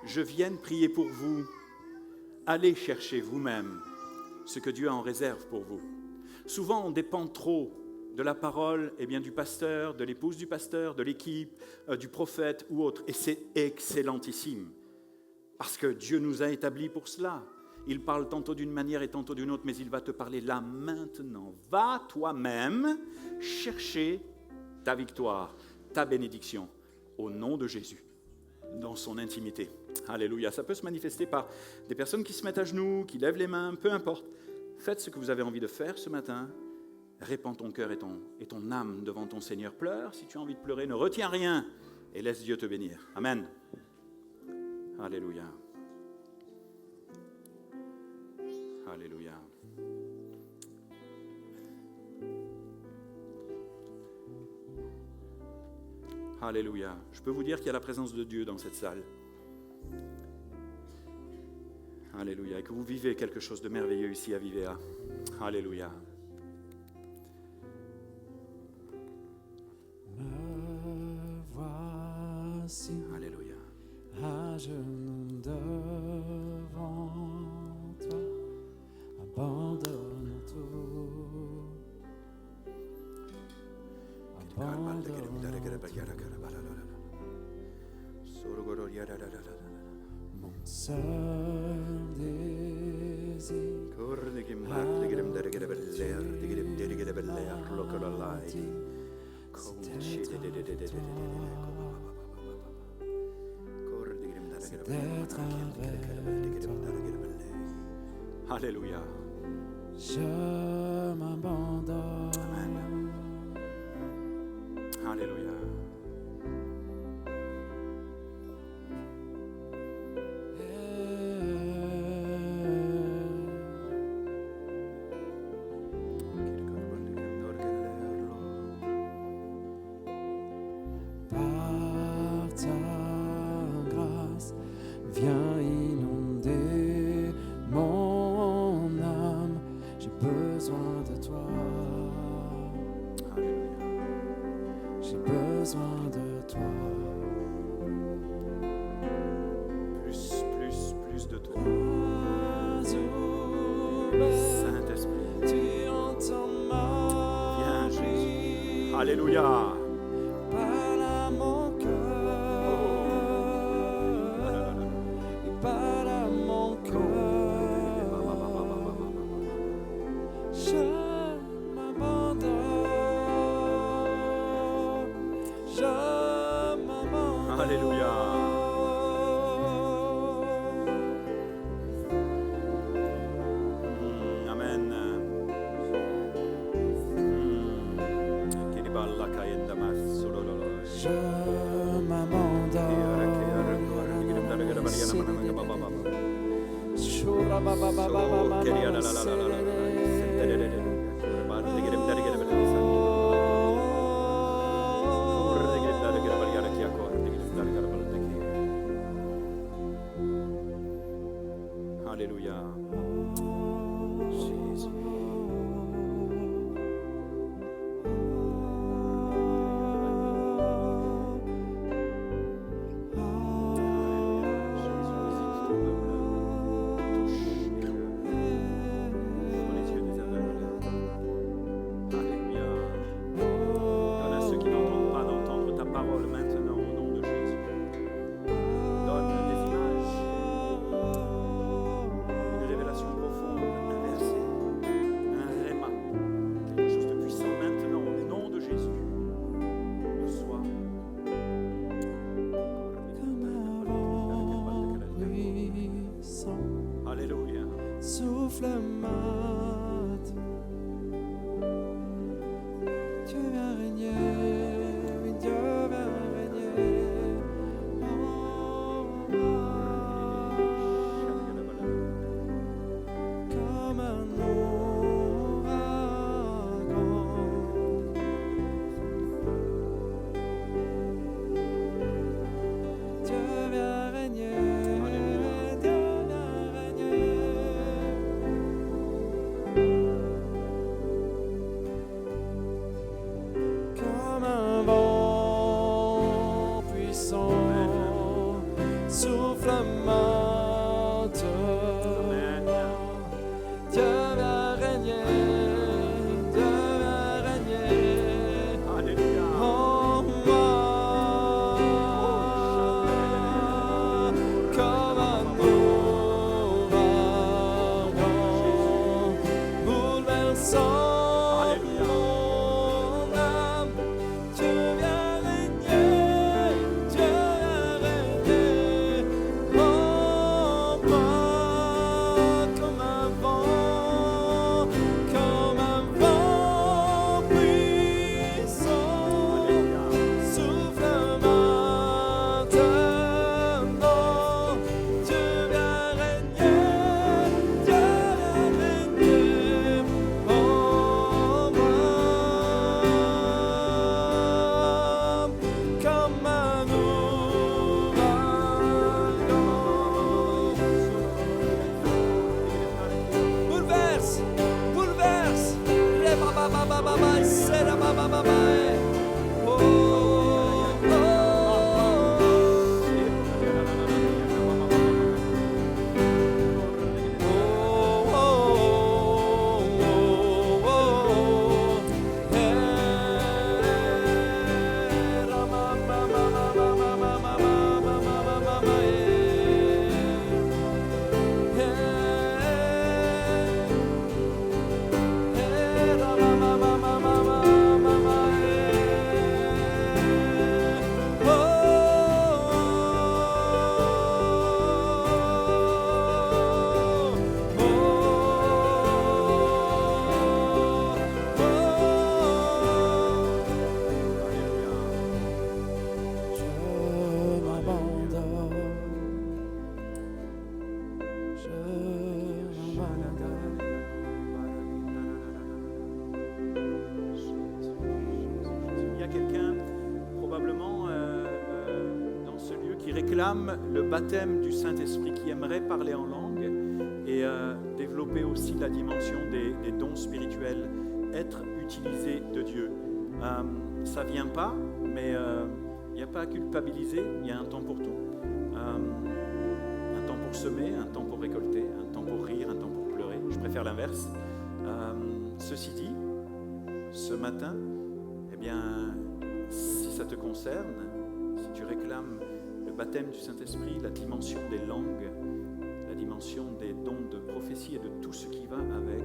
E: je vienne prier pour vous. Allez chercher vous-même ce que Dieu a en réserve pour vous. Souvent, on dépend trop de la parole du pasteur, de l'épouse du pasteur, de l'équipe, du prophète ou autre. Et c'est excellentissime, parce que Dieu nous a établis pour cela. Il parle tantôt d'une manière et tantôt d'une autre, mais il va te parler là maintenant. Va toi-même chercher ta victoire, ta bénédiction, au nom de Jésus, dans son intimité. Alléluia. Ça peut se manifester par des personnes qui se mettent à genoux, qui lèvent les mains, peu importe. Faites ce que vous avez envie de faire ce matin. Répands ton cœur et ton âme devant ton Seigneur. Pleure si tu as envie de pleurer. Ne retiens rien et laisse Dieu te bénir. Amen. Alléluia. Alléluia. Alléluia. Je peux vous dire qu'il y a la présence de Dieu dans cette salle. Alléluia. Et que vous vivez quelque chose de merveilleux ici à Vivea. Alléluia.
F: Me voici
E: Alléluia.
F: à genoux devant toi, abandonnons tout. Abandonnons tout. Mon seul désir c'est d'être avec toi.
E: Alléluia.
F: Je m'abandonne.
E: Alléluia.
F: Par ta grâce, viens inonder mon âme. J'ai besoin de toi.
E: Alléluia.
F: J'ai besoin de toi.
E: Plus de toi.
F: Ouvert,
E: Saint-Esprit.
F: tu entends ma
E: Viens, Jésus.
F: prière.
E: Alléluia.
F: Parle à mon cœur. Et parle à mon cœur. Je m'abandonne. Je m'abandonne.
E: Alléluia. Amen.
F: Je m'abandonne. Shura baba baba baba
E: Alléluia. Jésus. Alléluia.
F: Souffle mat. Dieu vient régner, oui, Dieu vient régner. Comme un ouragan. Dieu vient régner. Dieu vient régner.
E: Il y a quelqu'un, probablement dans ce lieu, qui réclame le baptême du Saint-Esprit, qui aimerait parler en langue et développer aussi la dimension des dons spirituels, être utilisé de Dieu. Ça ne vient pas, mais il n'y a pas à culpabiliser, il y a un temps pour tout. Un temps pour semer, un temps pour récolter, un temps pour rire, un temps pour pleurer. Je préfère l'inverse. Ceci dit, ce matin, eh bien, si ça te concerne, si tu réclames le baptême du Saint-Esprit, la dimension des langues, la dimension des dons de prophétie et de tout ce qui va avec,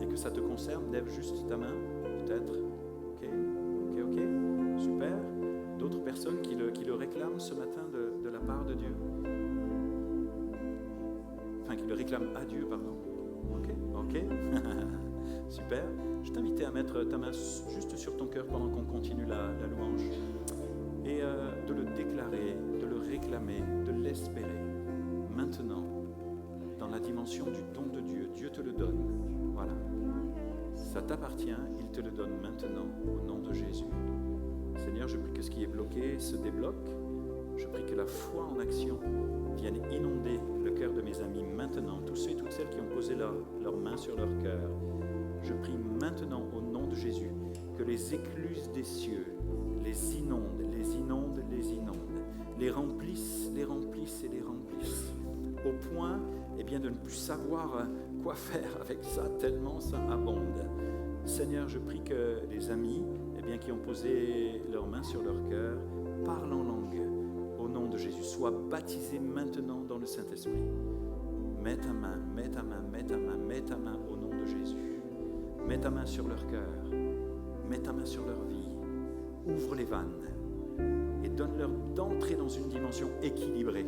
E: et que ça te concerne, lève juste ta main, peut-être. Ok, super. D'autres personnes qui le réclament ce matin de la part de Dieu. Enfin, qui le réclament à Dieu, pardon. Ok. Super. Je t'invitais à mettre ta main juste sur ton cœur pendant qu'on continue la louange et de le déclarer, de le réclamer, de l'espérer. Maintenant, dans la dimension du don de Dieu, Dieu te le donne. Voilà. Ça t'appartient, il te le donne maintenant au nom de Jésus. Seigneur, je prie que ce qui est bloqué se débloque. Je prie que la foi en action vienne inonder le cœur de mes amis maintenant. Tous ceux et toutes celles qui ont posé leurs mains sur leur cœur. Je prie maintenant au nom de Jésus que les écluses des cieux les inondent, les remplissent et les remplissent, au point de ne plus savoir quoi faire avec ça, tellement ça abonde. Seigneur, je prie que les amis qui ont posé leurs mains sur leur cœur parlent en langue au nom de Jésus, soient baptisés maintenant dans le Saint-Esprit. Mets ta main au nom de Jésus. Mets ta main sur leur cœur, mets ta main sur leur vie, ouvre les vannes et donne-leur d'entrer dans une dimension équilibrée,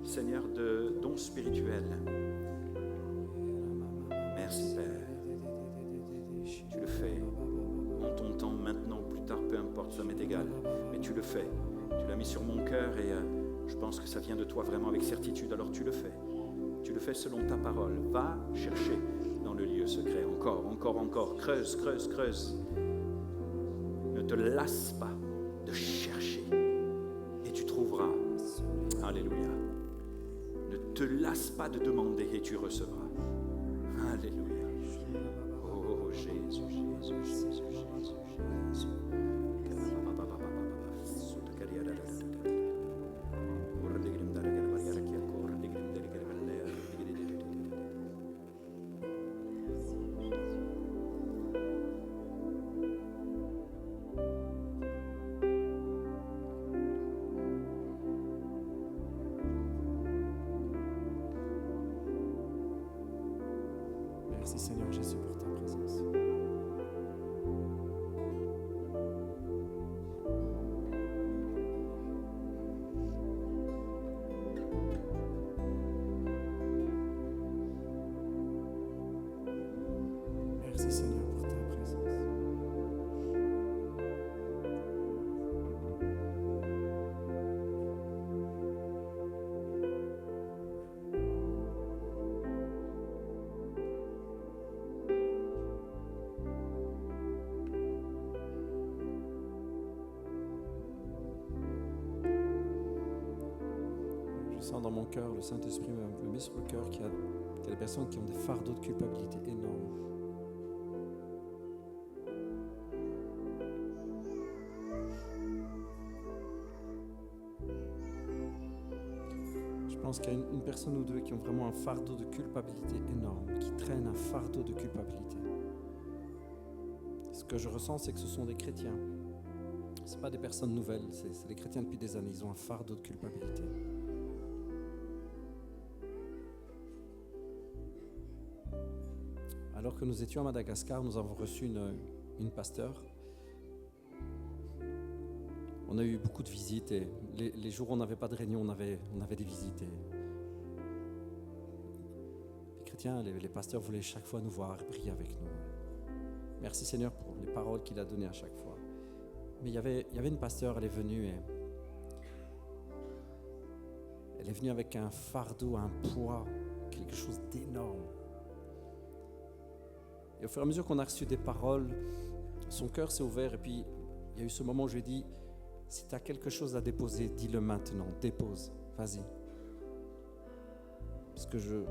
E: Seigneur, de dons spirituels. Merci Père, tu le fais en ton temps, maintenant ou plus tard, peu importe, ça m'est égal, mais tu le fais. Tu l'as mis sur mon cœur et je pense que ça vient de toi vraiment avec certitude, alors tu le fais selon ta parole. Va chercher dans le lieu secret, encore, creuse. Ne te lasse pas de chercher et tu trouveras. Alléluia. Ne te lasse pas de demander et tu recevras. Alléluia. Oh Jésus.
F: Merci Seigneur Jésus pour ta présence. Merci Seigneur pour ta présence. Je sens dans mon cœur, le Saint-Esprit me met sur le cœur qu'il y a des personnes qui ont des fardeaux de culpabilité énormes.
B: pense qu'il y a une personne ou deux qui ont vraiment un fardeau de culpabilité énorme, qui traînent un fardeau de culpabilité. Ce que je ressens, c'est que ce sont des chrétiens. Ce ne sont pas des personnes nouvelles, c'est des chrétiens depuis des années. Ils ont un fardeau de culpabilité. Alors que nous étions à Madagascar, nous avons reçu une pasteure. On a eu beaucoup de visites et les jours où on n'avait pas de réunion, on avait des visites. Les chrétiens, les pasteurs voulaient chaque fois nous voir et prier avec nous. Merci Seigneur pour les paroles qu'il a données à chaque fois. Mais il y avait une pasteure, elle est venue et elle est venue avec un fardeau, un poids, quelque chose d'énorme. Et au fur et à mesure qu'on a reçu des paroles, son cœur s'est ouvert et puis il y a eu ce moment où je lui ai dit, si tu as quelque chose à déposer, dis-le maintenant, dépose, vas-y. Parce que je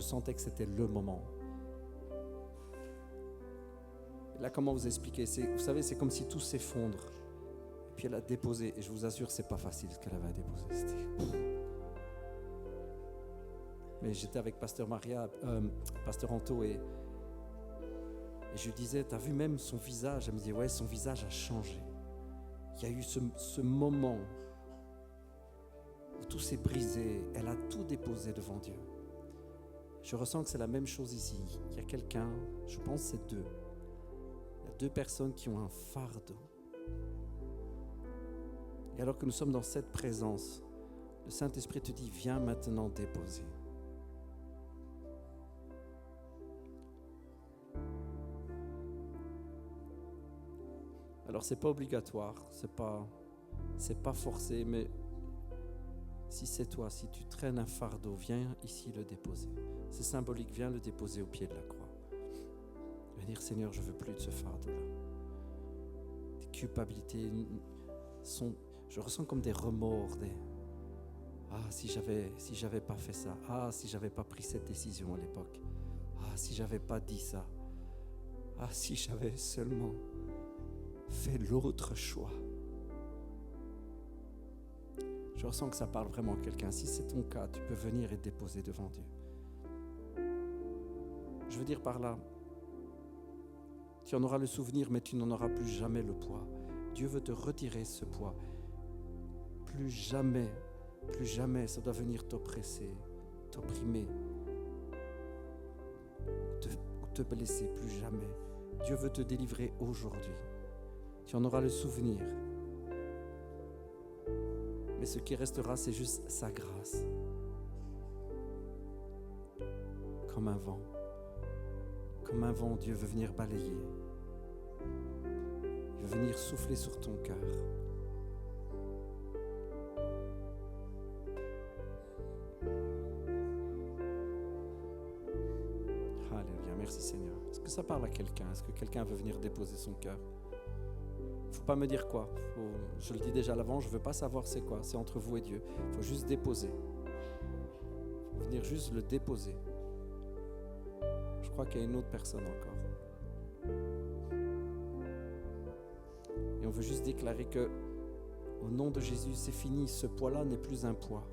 B: sentais que c'était le moment. Et là, comment vous expliquer? Vous savez, c'est comme si tout s'effondre. Et puis elle a déposé, et je vous assure, c'est pas facile ce qu'elle avait à déposer. Mais j'étais avec Pasteur Anto, et je lui disais, t'as vu même son visage? Elle me dit, ouais, son visage a changé. Il y a eu ce moment où tout s'est brisé. Elle a tout déposé devant Dieu. Je ressens que c'est la même chose ici. Il y a quelqu'un, je pense que c'est deux. Il y a deux personnes qui ont un fardeau. Et alors que nous sommes dans cette présence, le Saint-Esprit te dit, viens maintenant déposer. Alors c'est pas obligatoire, c'est pas forcé, mais si c'est toi, si tu traînes un fardeau, viens ici le déposer. C'est symbolique, viens le déposer au pied de la croix. Viens dire, Seigneur, je veux plus de ce fardeau-là. Des culpabilités je ressens comme des remords, si j'avais pas fait ça, si j'avais pas pris cette décision à l'époque, si j'avais pas dit ça, si j'avais seulement fait l'autre choix. Je ressens que ça parle vraiment à quelqu'un. Si c'est ton cas, tu peux venir et déposer devant Dieu. Je veux dire par là, tu en auras le souvenir, mais tu n'en auras plus jamais le poids. Dieu veut te retirer ce poids. Plus jamais, ça doit venir t'oppresser, t'opprimer, te blesser, plus jamais. Dieu veut te délivrer aujourd'hui. Tu en auras le souvenir. Mais ce qui restera, c'est juste sa grâce. Comme un vent. Comme un vent, Dieu veut venir balayer. Il veut venir souffler sur ton cœur. Alléluia, merci Seigneur. Est-ce que ça parle à quelqu'un? Est-ce que quelqu'un veut venir déposer son cœur? Il ne faut pas me dire quoi. Je le dis déjà à l'avant, je ne veux pas savoir c'est quoi. C'est entre vous et Dieu. Il faut juste déposer. Il faut venir juste le déposer. Je crois qu'il y a une autre personne encore. Et on veut juste déclarer que au nom de Jésus, c'est fini. Ce poids-là n'est plus un poids.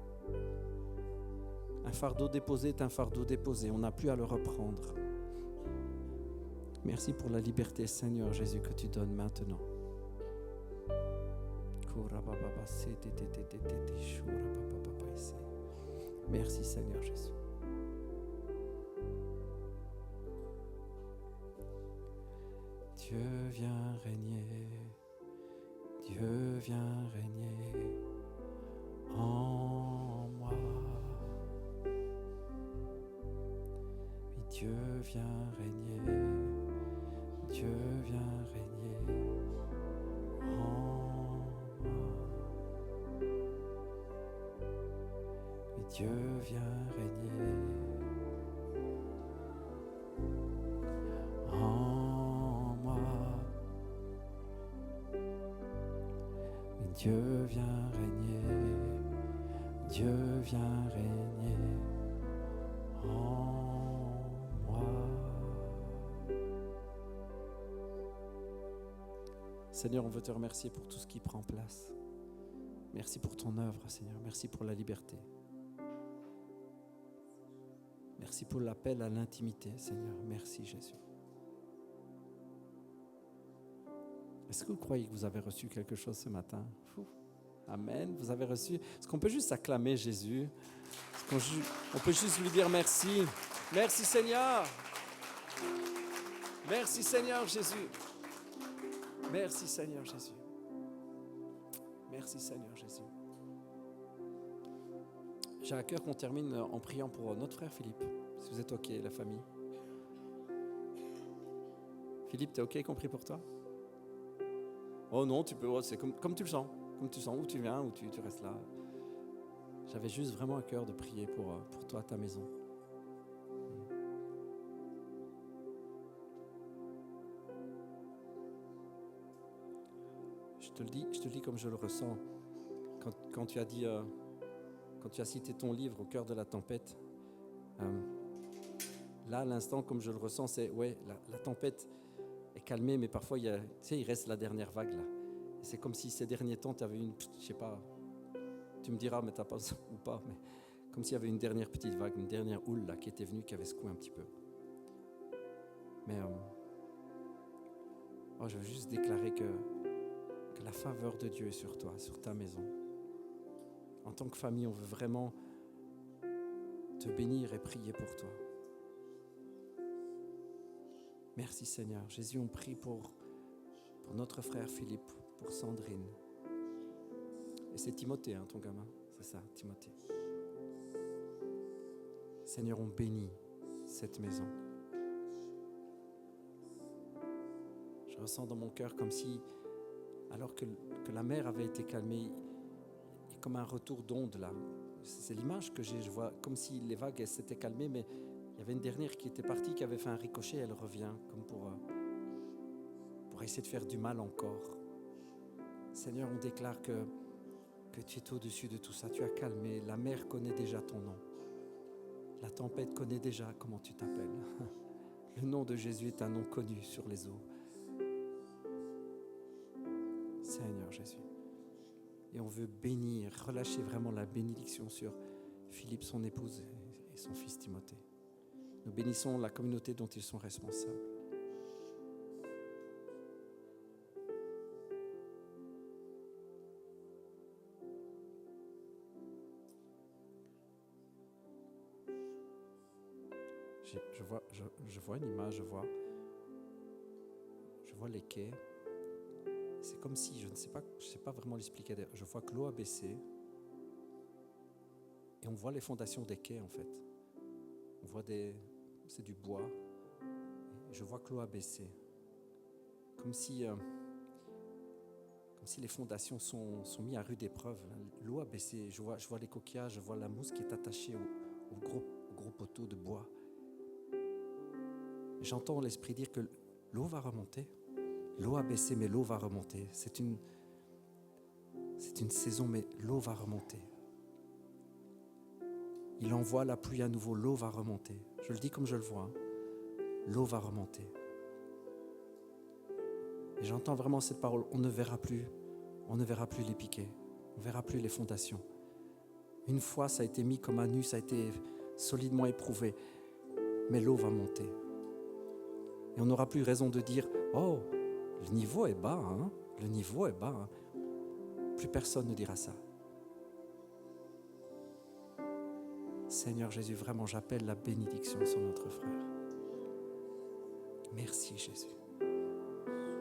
B: Un fardeau déposé est un fardeau déposé. On n'a plus à le reprendre. Merci pour la liberté, Seigneur Jésus, que tu donnes maintenant. Merci Seigneur Jésus. Dieu vient régner, Dieu vient régner en moi. Oui, Dieu vient régner, Dieu vient régner en moi. Oui, Dieu vient régner en moi. Oui, Dieu vient régner, Dieu vient régner en moi. Seigneur, on veut te remercier pour tout ce qui prend place. Merci pour ton œuvre, Seigneur. Merci pour la liberté. Merci pour l'appel à l'intimité, Seigneur. Merci, Jésus. Est-ce que vous croyez que vous avez reçu quelque chose ce matin? Amen. Vous avez reçu. Est-ce qu'on peut juste acclamer Jésus? On peut juste lui dire merci. Merci, Seigneur. Merci, Seigneur Jésus. Merci, Seigneur Jésus. Merci, Seigneur Jésus. J'ai à cœur qu'on termine en priant pour notre frère Philippe. Si vous êtes OK, la famille. Philippe, t'es OK qu'on prie pour toi? Oh non, tu peux, c'est comme tu le sens. Comme tu sens, où tu viens, où tu restes là. J'avais juste vraiment à cœur de prier pour toi, ta maison. Je te le dis comme je le ressens. Quand tu as dit, quand tu as cité ton livre, Au cœur de la tempête, là, à l'instant, comme je le ressens, c'est, ouais, la tempête est calmée, mais parfois, il reste la dernière vague, là. Et c'est comme si ces derniers temps, tu avais je sais pas, tu me diras, mais tu n'as pas ou pas, mais comme s'il y avait une dernière petite vague, une dernière houle, là, qui était venue, qui avait secoué un petit peu. Mais je veux juste déclarer que la faveur de Dieu est sur toi, sur ta maison. En tant que famille, on veut vraiment te bénir et prier pour toi. Merci Seigneur. Jésus, on prie pour notre frère Philippe, pour Sandrine. Et c'est Timothée, ton gamin. C'est ça, Timothée. Seigneur, on bénit cette maison. Je ressens dans mon cœur comme si, alors que la mer avait été calmée, il y a comme un retour d'onde là. C'est l'image que j'ai, je vois comme si les vagues s'étaient calmées, mais il y avait une dernière qui était partie, qui avait fait un ricochet, elle revient, comme pour essayer de faire du mal encore. Seigneur, on déclare que tu es au-dessus de tout ça, tu as calmé, la mer connaît déjà ton nom. La tempête connaît déjà comment tu t'appelles. Le nom de Jésus est un nom connu sur les eaux. Seigneur Jésus. Et on veut bénir, relâcher vraiment la bénédiction sur Philippe, son épouse et son fils Timothée. Nous bénissons la communauté dont ils sont responsables. Je vois une image, je vois les quais. C'est comme si, je ne sais pas vraiment l'expliquer. Je vois que l'eau a baissé et on voit les fondations des quais en fait. On voit c'est du bois. Et je vois que l'eau a baissé. Comme si les fondations sont mises à rude épreuve. L'eau a baissé. Je vois les coquillages, je vois la mousse qui est attachée au gros poteau de bois. J'entends l'Esprit dire que l'eau va remonter. L'eau a baissé, mais l'eau va remonter. C'est une saison, mais l'eau va remonter. Il envoie la pluie à nouveau, l'eau va remonter. Je le dis comme je le vois. L'eau va remonter. Et j'entends vraiment cette parole. On ne verra plus les piquets. On ne verra plus les fondations. Une fois, ça a été mis comme un nu, ça a été solidement éprouvé. Mais l'eau va monter. Et on n'aura plus raison de dire « Oh, le niveau est bas, hein? Le niveau est bas. » Plus personne ne dira ça. Seigneur Jésus, vraiment, j'appelle la bénédiction sur notre frère. Merci Jésus.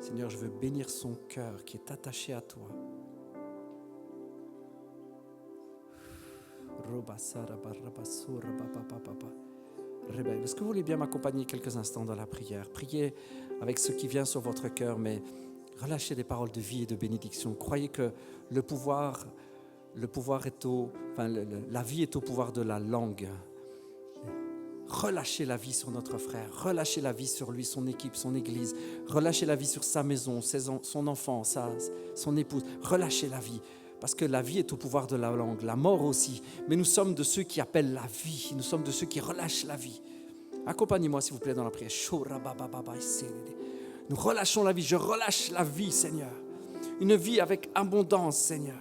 B: Seigneur, je veux bénir son cœur qui est attaché à toi. Est-ce que vous voulez bien m'accompagner quelques instants dans la prière? Priez avec ce qui vient sur votre cœur, mais relâchez des paroles de vie et de bénédiction. Croyez que le pouvoir est la vie est au pouvoir de la langue. Relâchez la vie sur notre frère, relâchez la vie sur lui, son équipe, son église, relâchez la vie sur sa maison, son enfant, son épouse, relâchez la vie. Parce que la vie est au pouvoir de la langue, la mort aussi. Mais nous sommes de ceux qui appellent la vie. Nous sommes de ceux qui relâchent la vie. Accompagnez-moi, s'il vous plaît, dans la prière. Nous relâchons la vie. Je relâche la vie, Seigneur. Une vie avec abondance, Seigneur.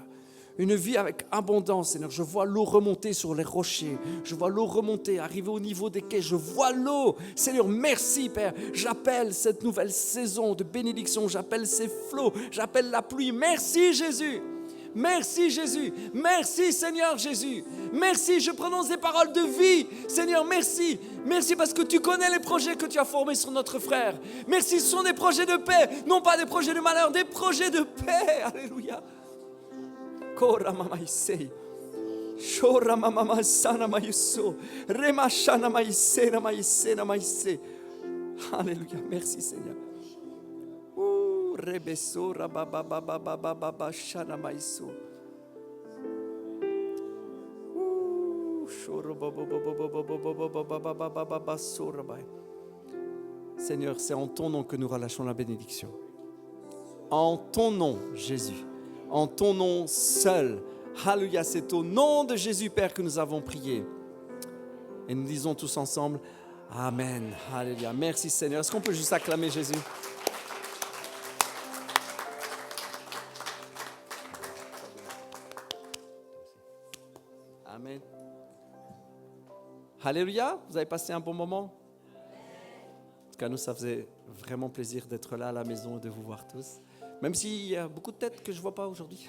F: Une vie avec abondance, Seigneur. Je vois l'eau remonter sur les rochers. Je vois l'eau remonter, arriver au niveau des quais. Je vois l'eau. Seigneur, merci, Père. J'appelle cette nouvelle saison de bénédiction. J'appelle ces flots. J'appelle la pluie. Merci, Jésus. Merci, Jésus. Merci, Seigneur Jésus. Merci, je prononce des paroles de vie. Seigneur, merci. Merci parce que tu connais les projets que tu as formés sur notre frère. Merci, ce sont des projets de paix. Non pas des projets de malheur, des projets de paix. Alléluia. Kora mama isei, shora mama sana mayuso, rema shana maïse na maïse na maïse. Alléluia, merci Seigneur. Rebeso rababa baba baba baba shana maïso. Shoro baba baba baba baba sora bai. Seigneur, c'est en ton nom que nous relâchons la bénédiction. En ton nom, Jésus. En ton nom seul. Alléluia, c'est au nom de Jésus, Père, que nous avons prié. Et nous disons tous ensemble, Amen. Alléluia. Merci Seigneur. Est-ce qu'on peut juste acclamer Jésus? Amen. Alléluia. Vous avez passé un bon moment? En tout cas, nous, ça faisait vraiment plaisir d'être là à la maison et de vous voir tous. Même s'il y a beaucoup de têtes que je ne vois pas aujourd'hui.